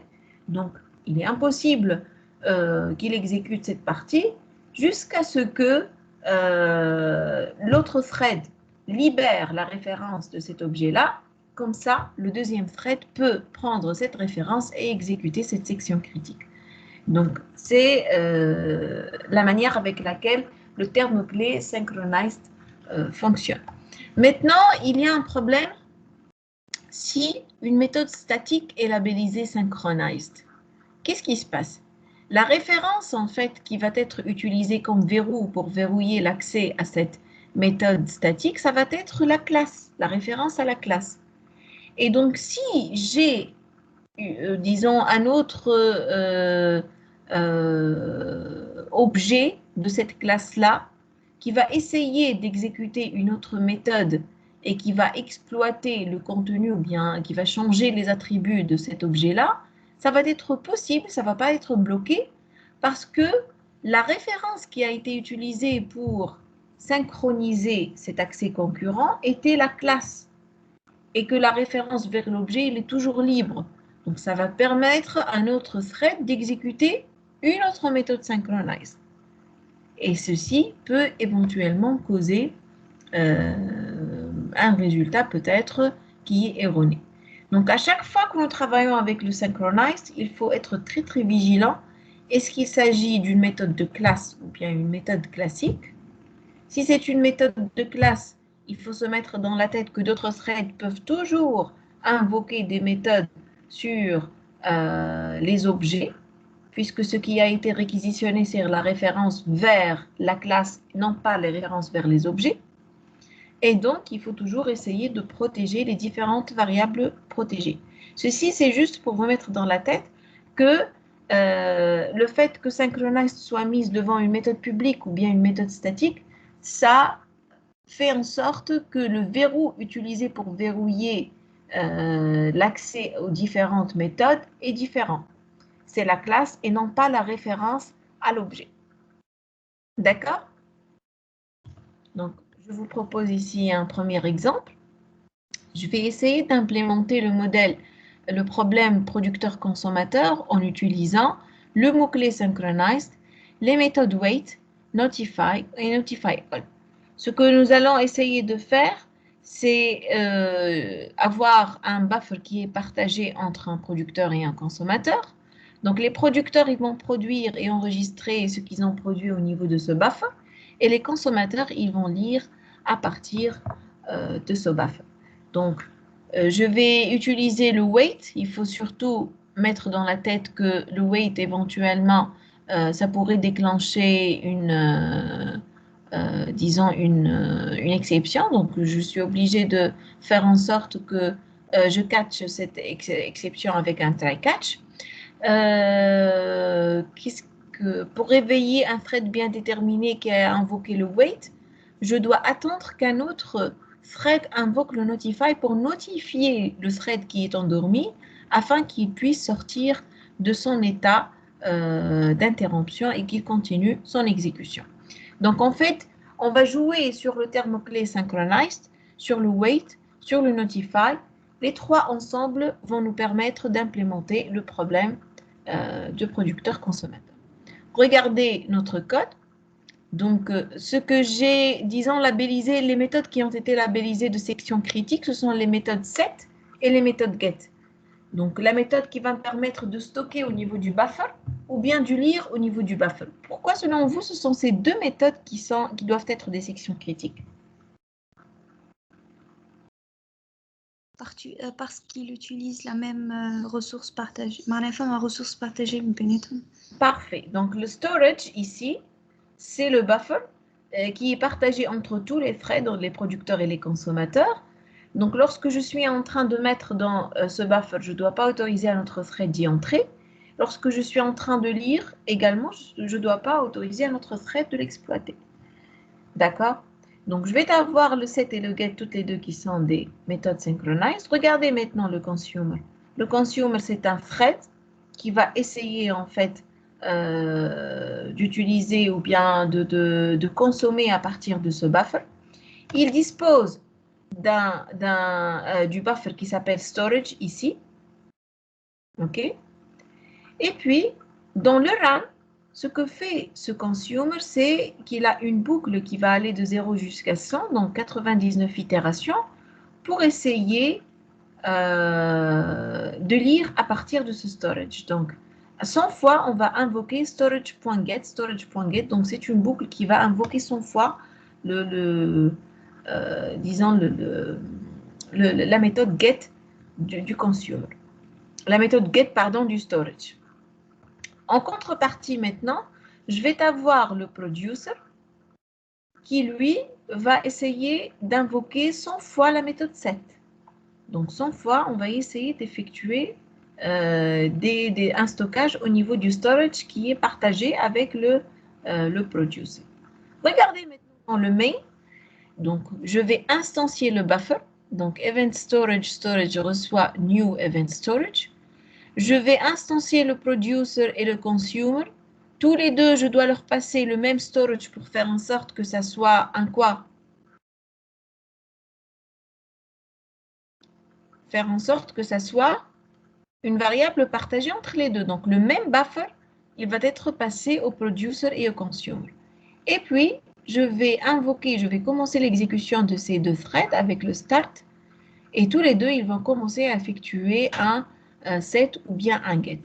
Donc, il est impossible qu'il exécute cette partie jusqu'à ce que l'autre thread libère la référence de cet objet-là. Comme ça, le deuxième thread peut prendre cette référence et exécuter cette section critique. Donc, c'est la manière avec laquelle le terme clé synchronized fonctionne. Maintenant, il y a un problème si une méthode statique est labellisée synchronized. Qu'est-ce qui se passe? La référence, en fait, qui va être utilisée comme verrou pour verrouiller l'accès à cette méthode statique, ça va être la classe, la référence à la classe. Et donc, si j'ai disons, un autre objet de cette classe-là qui va essayer d'exécuter une autre méthode et qui va exploiter le contenu ou bien qui va changer les attributs de cet objet-là, ça va être possible, ça ne va pas être bloqué parce que la référence qui a été utilisée pour synchroniser cet accès concurrent était la classe et que la référence vers l'objet, il est toujours libre. Donc, ça va permettre à un autre thread d'exécuter une autre méthode synchronized. Et ceci peut éventuellement causer un résultat peut-être qui est erroné. Donc, à chaque fois que nous travaillons avec le synchronized, il faut être très, très vigilant. Est-ce qu'il s'agit d'une méthode de classe ou bien une méthode classique? Si c'est une méthode de classe, il faut se mettre dans la tête que d'autres threads peuvent toujours invoquer des méthodes sur les objets, puisque ce qui a été réquisitionné, c'est la référence vers la classe, non pas les références vers les objets. Et donc, il faut toujours essayer de protéger les différentes variables protégées. Ceci, c'est juste pour vous mettre dans la tête que le fait que synchronized soit mise devant une méthode publique ou bien une méthode statique, ça fait en sorte que le verrou utilisé pour verrouiller l'accès aux différentes méthodes est différent. C'est la classe et non pas la référence à l'objet. D'accord? Donc, je vous propose ici un premier exemple. Je vais essayer d'implémenter le problème producteur-consommateur en utilisant le mot-clé synchronized, les méthodes wait, notify et notify all. Ce que nous allons essayer de faire, c'est avoir un buffer qui est partagé entre un producteur et un consommateur. Donc, les producteurs, ils vont produire et enregistrer ce qu'ils ont produit au niveau de ce buffer. Et les consommateurs, ils vont lire à partir de ce buffer. Donc, je vais utiliser le wait. Il faut surtout mettre dans la tête que le wait, éventuellement, ça pourrait déclencher disons, une exception. Donc, je suis obligée de faire en sorte que je catch cette exception avec un try catch. Pour réveiller un thread bien déterminé qui a invoqué le wait, je dois attendre qu'un autre thread invoque le notify pour notifier le thread qui est endormi afin qu'il puisse sortir de son état d'interruption et qu'il continue son exécution. Donc, en fait, on va jouer sur le terme-clé synchronized, sur le wait, sur le notify. Les trois ensemble vont nous permettre d'implémenter le problème de producteur-consommateur. Regardez notre code. Donc, ce que j'ai, disons, labellisé, les méthodes qui ont été labellisées de section critique, ce sont les méthodes set et les méthodes get. Donc, la méthode qui va me permettre de stocker au niveau du buffer ou bien du lire au niveau du buffer. Pourquoi, selon vous, ce sont ces deux méthodes qui doivent être des sections critiques? Parce qu'il utilise la même ressource partagée. Ma ressource partagée, Parfait. Donc, le storage ici, c'est le buffer qui est partagé entre tous les threads, les producteurs et les consommateurs. Donc, lorsque je suis en train de mettre dans ce buffer, je ne dois pas autoriser à notre thread d'y entrer. Lorsque je suis en train de lire, également, je ne dois pas autoriser à notre thread de l'exploiter. D'accord? Donc, je vais avoir le set et le get, toutes les deux qui sont des méthodes synchronized. Regardez maintenant le consumer. Le consumer, c'est un thread qui va essayer, en fait, d'utiliser ou bien de consommer à partir de ce buffer. Il dispose du buffer qui s'appelle storage ici. OK? Et puis, dans le run, ce que fait ce consumer, c'est qu'il a une boucle qui va aller de 0 jusqu'à 100, donc 99 itérations, pour essayer de lire à partir de ce storage. Donc, 100 fois, on va invoquer storage.get, storage.get, donc c'est une boucle qui va invoquer 100 fois disons la méthode get du consumer. La méthode get, pardon, du storage. En contrepartie, maintenant, je vais avoir le producer qui, lui, va essayer d'invoquer 100 fois la méthode set. Donc, 100 fois, on va essayer d'effectuer un stockage au niveau du storage qui est partagé avec le producer. Regardez maintenant dans le main. Donc, je vais instancier le buffer. Donc, event storage reçoit new event storage. Je vais instancier le producer et le consumer. Tous les deux, je dois leur passer le même storage pour faire en sorte que ça soit un quoi? Faire en sorte que ça soit une variable partagée entre les deux. Donc, le même buffer, il va être passé au producer et au consumer. Et puis, je vais commencer l'exécution de ces deux threads avec le start. Et tous les deux, ils vont commencer à effectuer un set ou bien un get.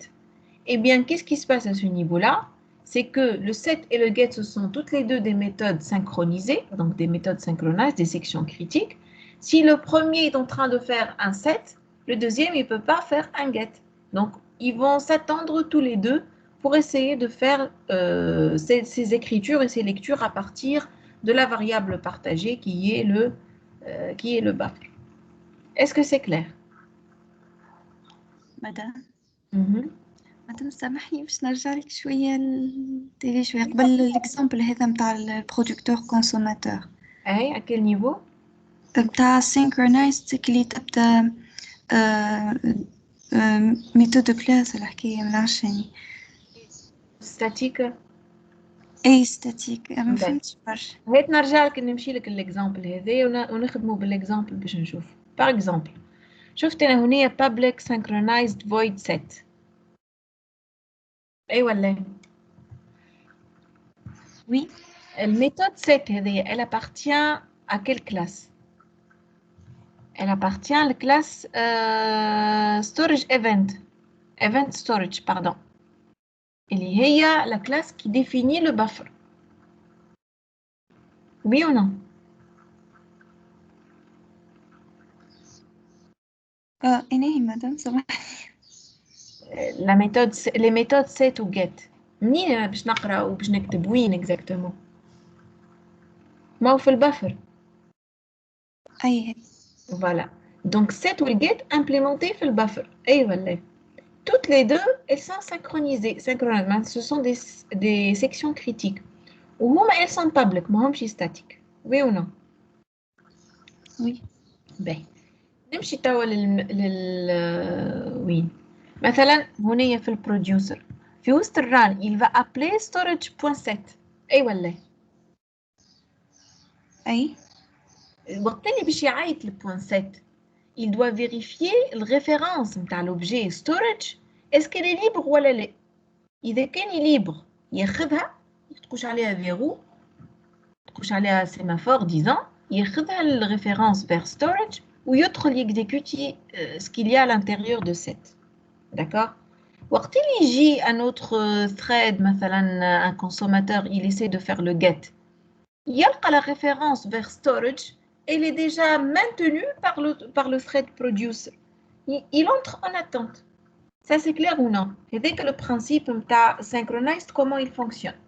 Eh bien, qu'est-ce qui se passe à ce niveau-là? C'est que le set et le get, ce sont toutes les deux des méthodes synchronisées, donc des méthodes synchronisées, des sections critiques. Si le premier est en train de faire un set, le deuxième, il ne peut pas faire un get. Donc, ils vont s'attendre tous les deux pour essayer de faire ces écritures et ces lectures à partir de la variable partagée qui est le buffer. Est-ce que c'est clair? مدام Mhm. مدام سامحني باش نرجع لك شوية تاني شوية قبل الإكزامبل هذا متاع البرودكتور كونسوماتور À quel niveau? متاع synchronized اللي تبدا ميثود كلاس الحكاية من عشاني Statique. أي ستاتيك ما باهي. فهمتش برشا. هات نرجع لك نمشي لك الاكزامبل هذا ونخدموا بالاكزامبل باش نشوف. باغ اكزامبل شفت انا هنا public synchronized void set. اي ولا Oui, الميثود set هذه elle appartient à quelle classe? Elle appartient à la classe storage event storage pardon. اللي هي la classe qui définit le buffer. Oui ou non? إنهي مدام سامحني. les méthodes set ou get. منين باش نقرا وباش نكتب وين exactement؟ ما هو في البفر. أي Voilà. Donc set ou get implémenté في البفر. أي ولا. Toutes les deux, elles sont synchronisées. Ce sont des sections critiques. وهما elles sont public, ما همش statiques. Oui ou non? Oui. باهي. نمشي توا وين؟ مثلا هنا في البروديوسر في وسط الران il va appeler storage.set. أي ولا. أي وقت اللي باش يعيط لبوان set il doit vérifier le référence نتاع l'objet storage est-ce qu'elle est libre ولا لا. إذا كان libre ياخذها تقوش عليها فيرو تقوش عليها سيمافور ديزان ياخذها الريفérence vers storage ويدخل يكزيكوتي ce qu'il y a à l'intérieur de set. D'accord. وقت اللي يجي un autre thread مثلا un consommateur il essaie de faire le get يلقى la référence vers storage elle est déjà maintenue par le thread producer. Il entre en attente. Ça c'est clair ou non? Et dès que le principe de synchronized, comment il fonctionne?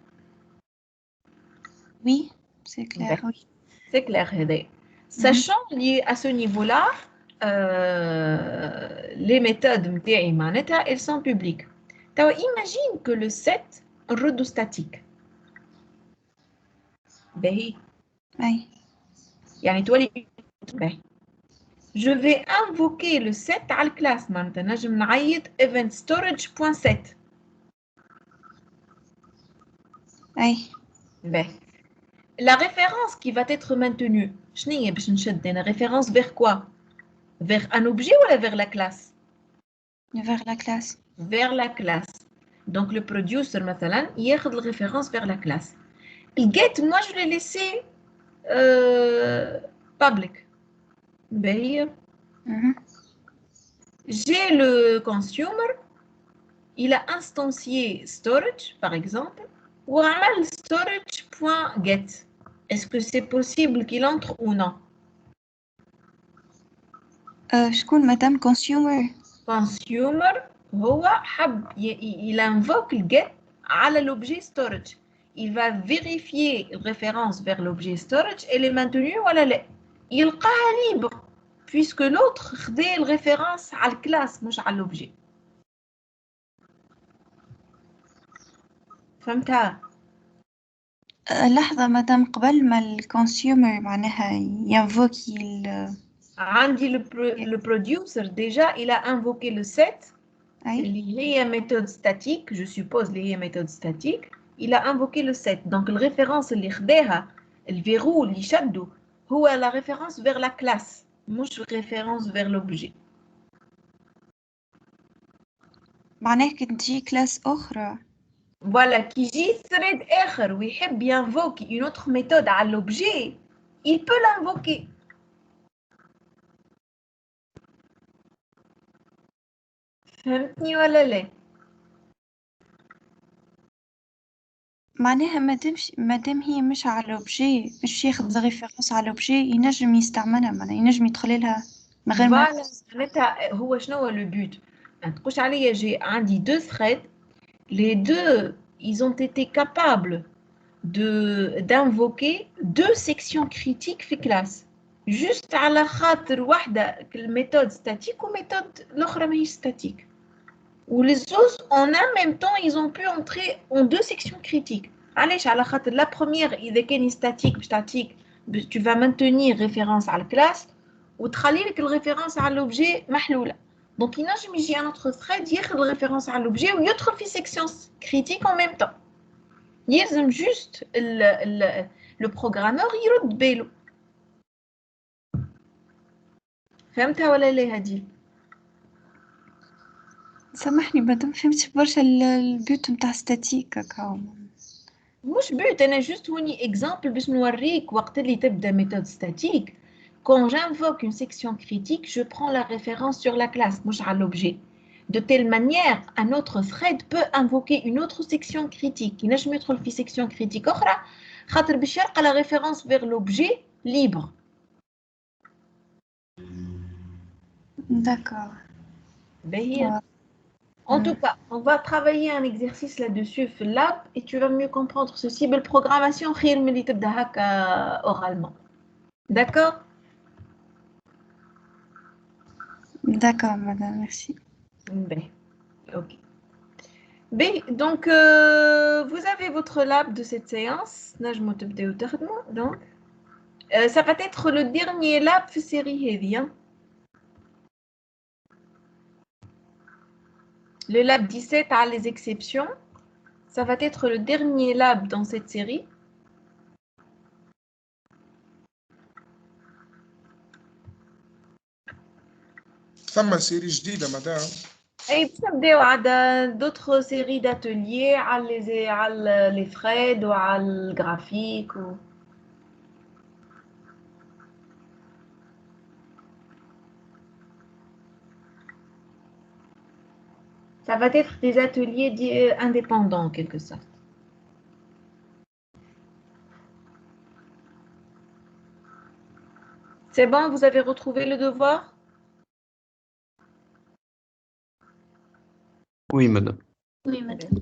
Oui, c'est clair. Oui. C'est clair. Sachant lié à ce niveau-là, les méthodes elles sont publiques. Imagine que le set rhodostatique. أي يعني تولي je vais invoquer le set à la classe maintenant je نعيط event storage.set. أي la référence qui va être maintenue شنو هي باش نشد انا référence vers quoi? vers un objet ou vers la classe? vers la classe. vers la classe. Donc le producer مثلا ياخذ le référence vers la classe. le get moi je l'ai laissé public. J'ai le consumer, il a instancié storage par exemple ou عمل storage.get. Est-ce que c'est possible qu'il entre ou non? شكون مدام consumer؟ consumer هو حب il invoque le get على l'objet storage. Il va vérifier la référence vers l'objet storage elle est maintenue ولا لا. يلقاها libre puisque l'autre خذا الريفérence على الكلاس مش على l'objet. فهمتها؟ لحظة مدام، قبل ما الكونسيومر معناها ينفوكي عندي le producer déjà il a invoqué le set أي اللي هي méthode statique, je suppose اللي هي méthode statique. Il a invoqué le set. Donc le référence اللي خداها الفيرو اللي شدو هو la référence vers la classe مش référence vers l'objet. معناه كي تجي كلاس أخرى. Voilà, qui يجي thread آخر ويحب ينvoque une autre méthode à l'objet, il peut l'invoquer. فهمتني ولا لا؟ معناها مادام هي مش على الأوبجي، مش ياخذ ريفيرونس على الأوبجي، ينجم يستعملها، معناها ينجم يدخل لها من غير ما فوالا معناتها هو شنو هو لو بوت؟ ما تقولش عليا جي عندي دو threads, les deux ils ont été capables d'invoquer deux sections critiques في classe juste على خاطر واحدة méthode statique و méthode الأخرى ماهيش statique. Ou les autres, en un même temps, ils ont pu entrer en deux sections critiques. علاش؟ على خاطر la première إذا كان statique statique, tu vas maintenir référence à la classe وتخلي لك الريفيرنس على l'objet محلولة. Donc ينجم يجي un autre thread ياخذ الريفيرنس على l'objet ويدخل في section critique en même temps. يلزم juste le programmeur يرد باله. فهمتها ولا لا هادي؟ سامحني مادام فهمتش برشا البيوت متاع ستاتيك هكا. مش بوت، انا جوست هوني اكزامبل باش نوريك وقت اللي تبدا méthode statique. Quand j'invoque une section critique, je prends la référence sur la classe, مش على l'objet. De telle manière, un autre thread peut invoquer une autre section critique. ينجم يدخل في section critique أخرى خاطر باش يلقى la référence vers l'objet libre. D'accord. باهي. En tout cas, on va travailler un exercice là-dessus في lab et tu vas mieux comprendre ceci. بالprogrammation خير من اللي تبدا هكا oralement. D'accord? D'accord madame, merci. Ben, ok. Ben, donc, vous avez votre lab de cette séance. Donc, ça va être le dernier lab de série Heavy. Hein? Le lab 17 a les exceptions. Ça va être le dernier lab dans cette série. ثم سيري جديدة مدام. Et puis, on a d'autres séries d'ateliers, les threads ou le graphique. Ça va être des ateliers indépendants en quelque sorte. C'est bon, vous avez retrouvé le devoir? Oui, madame. Oui, madame.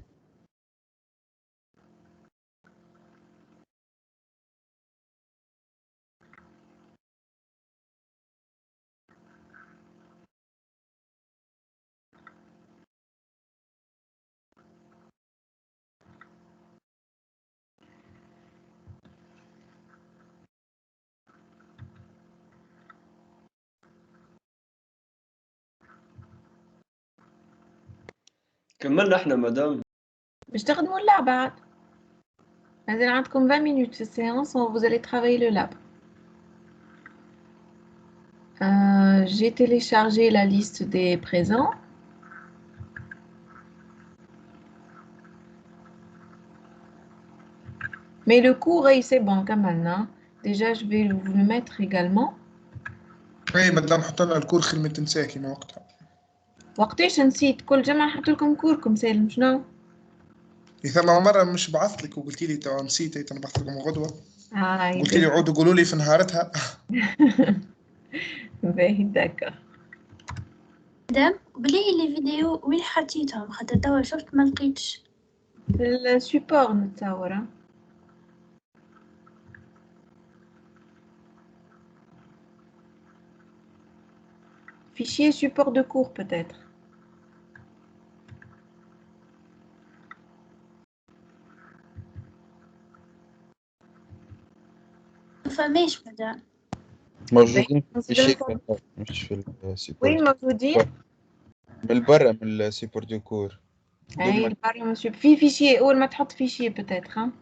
كملنا احنا مدام. باش تخدموا اللعبة بعد. مازال عندكم 20 minutes في السيانس où vous allez travailler le lab. J'ai téléchargé la liste des présents. Mais le cours, c'est bon quand même. Hein? Déjà, je vais vous le mettre également. اي مدام حط لنا الكور خير من تنساكي من وقتها. وقتاش نسيت؟ كل جمعة نحط لكم كوركم سالم شنو؟ ثم مرة مش بعثت لك وقلتي لي تو نسيت انا بعثت لكم غدوة. قلت لي باهي. عودوا قولوا لي في نهارتها. باهي داكور. مدام بلي لي فيديو وين حطيتهم؟ خاطر توا شفت ما لقيتش. في السيبور نتصور. Fichier support de cours peut-être. ما فماش مدام. موجودين في نص الفيشي بالفم. مش في السيبور وين موجودين؟ من برا من السيبور دو كور. اي برا مسيو في فيشي اول ما تحط فيشي بتاتر ها.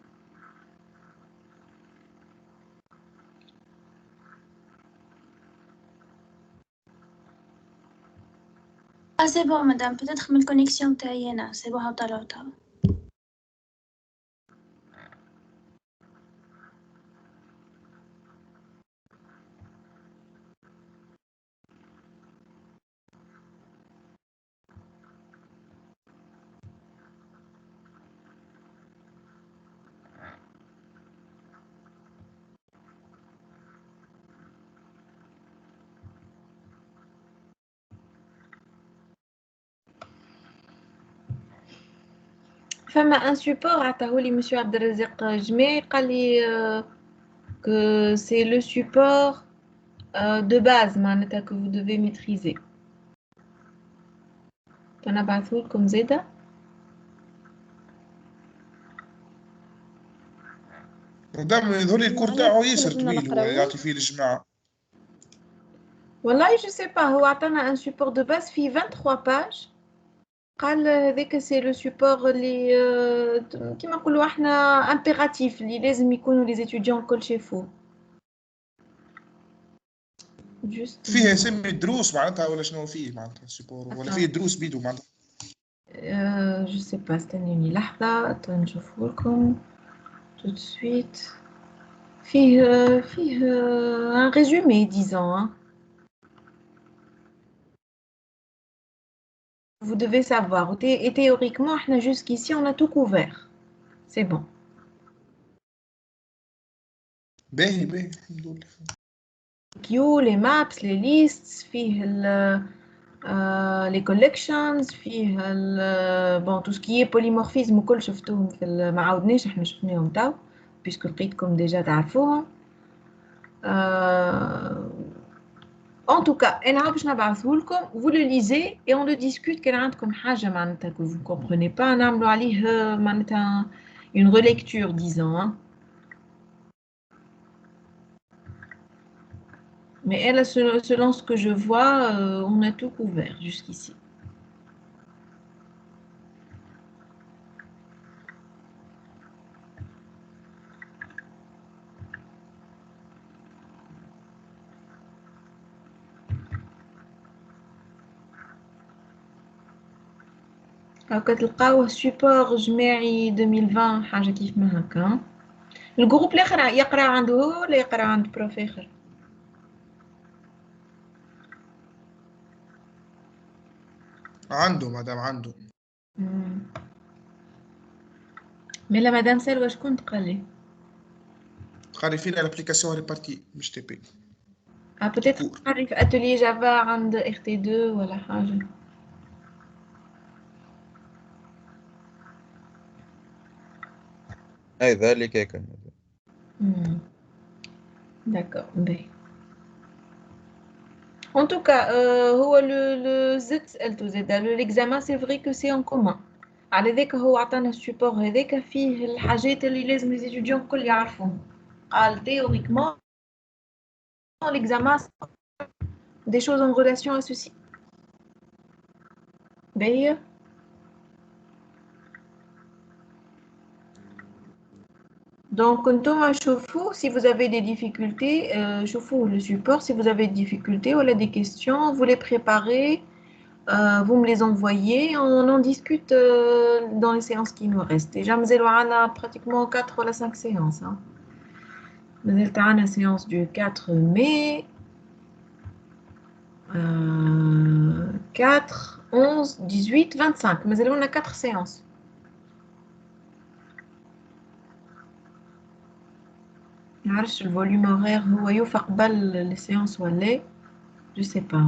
سي بون مدام peut-être من الكونيكسيون تاعي انا سي بون طلعتها. فما ان سوبور عطاهولي مسيو عبد الرزاق جماعي قال لي que c'est le support de base معناتها que vous devez maîtriser. انا بعثهولكم زاده. مادام يظهر لي الكور تاعو ياسر طويل هو يعطي فيه الجماعة. والله je sais pas هو عطانا un support de base فيه 23 pages. قال هذاك سي لو سوبور اللي كيما نقولوا احنا امبيراتيف اللي لازم يكونوا لي زيتيديون الكل شافوه. جوست فيه اسامي الدروس معناتها ولا شنو فيه معناتها السيبور ولا فيه دروس بيدو معناتها. جو سي با استنوني لحظه نشوفه لكم tout de suite. فيه un résumé disons. Vous devez savoir et théoriquement احنا jusqu'ici on a tout couvert. C'est bon. باهي الحمد لله. كيو لي مابس لي ليست فيه لي كوليكشنز فيه بون تو سكي بوليمورفيزم وكل شفتوهم في ما عاودناش احنا شفناهم تو بيسكو لقيتكم ديجا تعرفوهم. ان توكا انا باش نبعثه لكم vous le lisez et on le discute. كان عندكم حاجه معناتها que vous comprenez pas نعملوا عليه معناتها une relecture disons. Mais elle, selon ce que je vois, on a tout couvert jusqu'ici. كتلقاوه سوبور جماعي 2020 حاجة كيف ما هكا. الجروب الاخر يقرا عنده هو ولا يقرا عند بروف اخر؟ عنده مادام عنده. مي لا مدام سلوى شكون تقلي؟ قال فينا الابليكاسيون ريبارتي مش تي بي. بوتيتر قري في اتولي جافا عند ار تي 2 ولا حاجة. اي ذلك هيك. D'accord, باهي. En tout cas, هو le ZL2 l'examen c'est vrai que c'est en commun. على ذاك هو عطانا السوبور هذاك فيه الحاجات اللي لازم لي ستوديون الكل يعرفوهم. قال théoriquement l'examen des choses en relation à ceci. باهي. Donc, si vous avez des difficultés, le support, si vous avez des difficultés ou des questions, vous les préparez, vous me les envoyez, on en discute dans les séances qui nous restent. Déjà, nous avons pratiquement 4 ou 5 séances. Nous avons la séance du 4 mai, 4, 11, 18, 25. Mais on a 4 séances. Le volume horaire هو يوفق قبل les séances ولا je sais pas.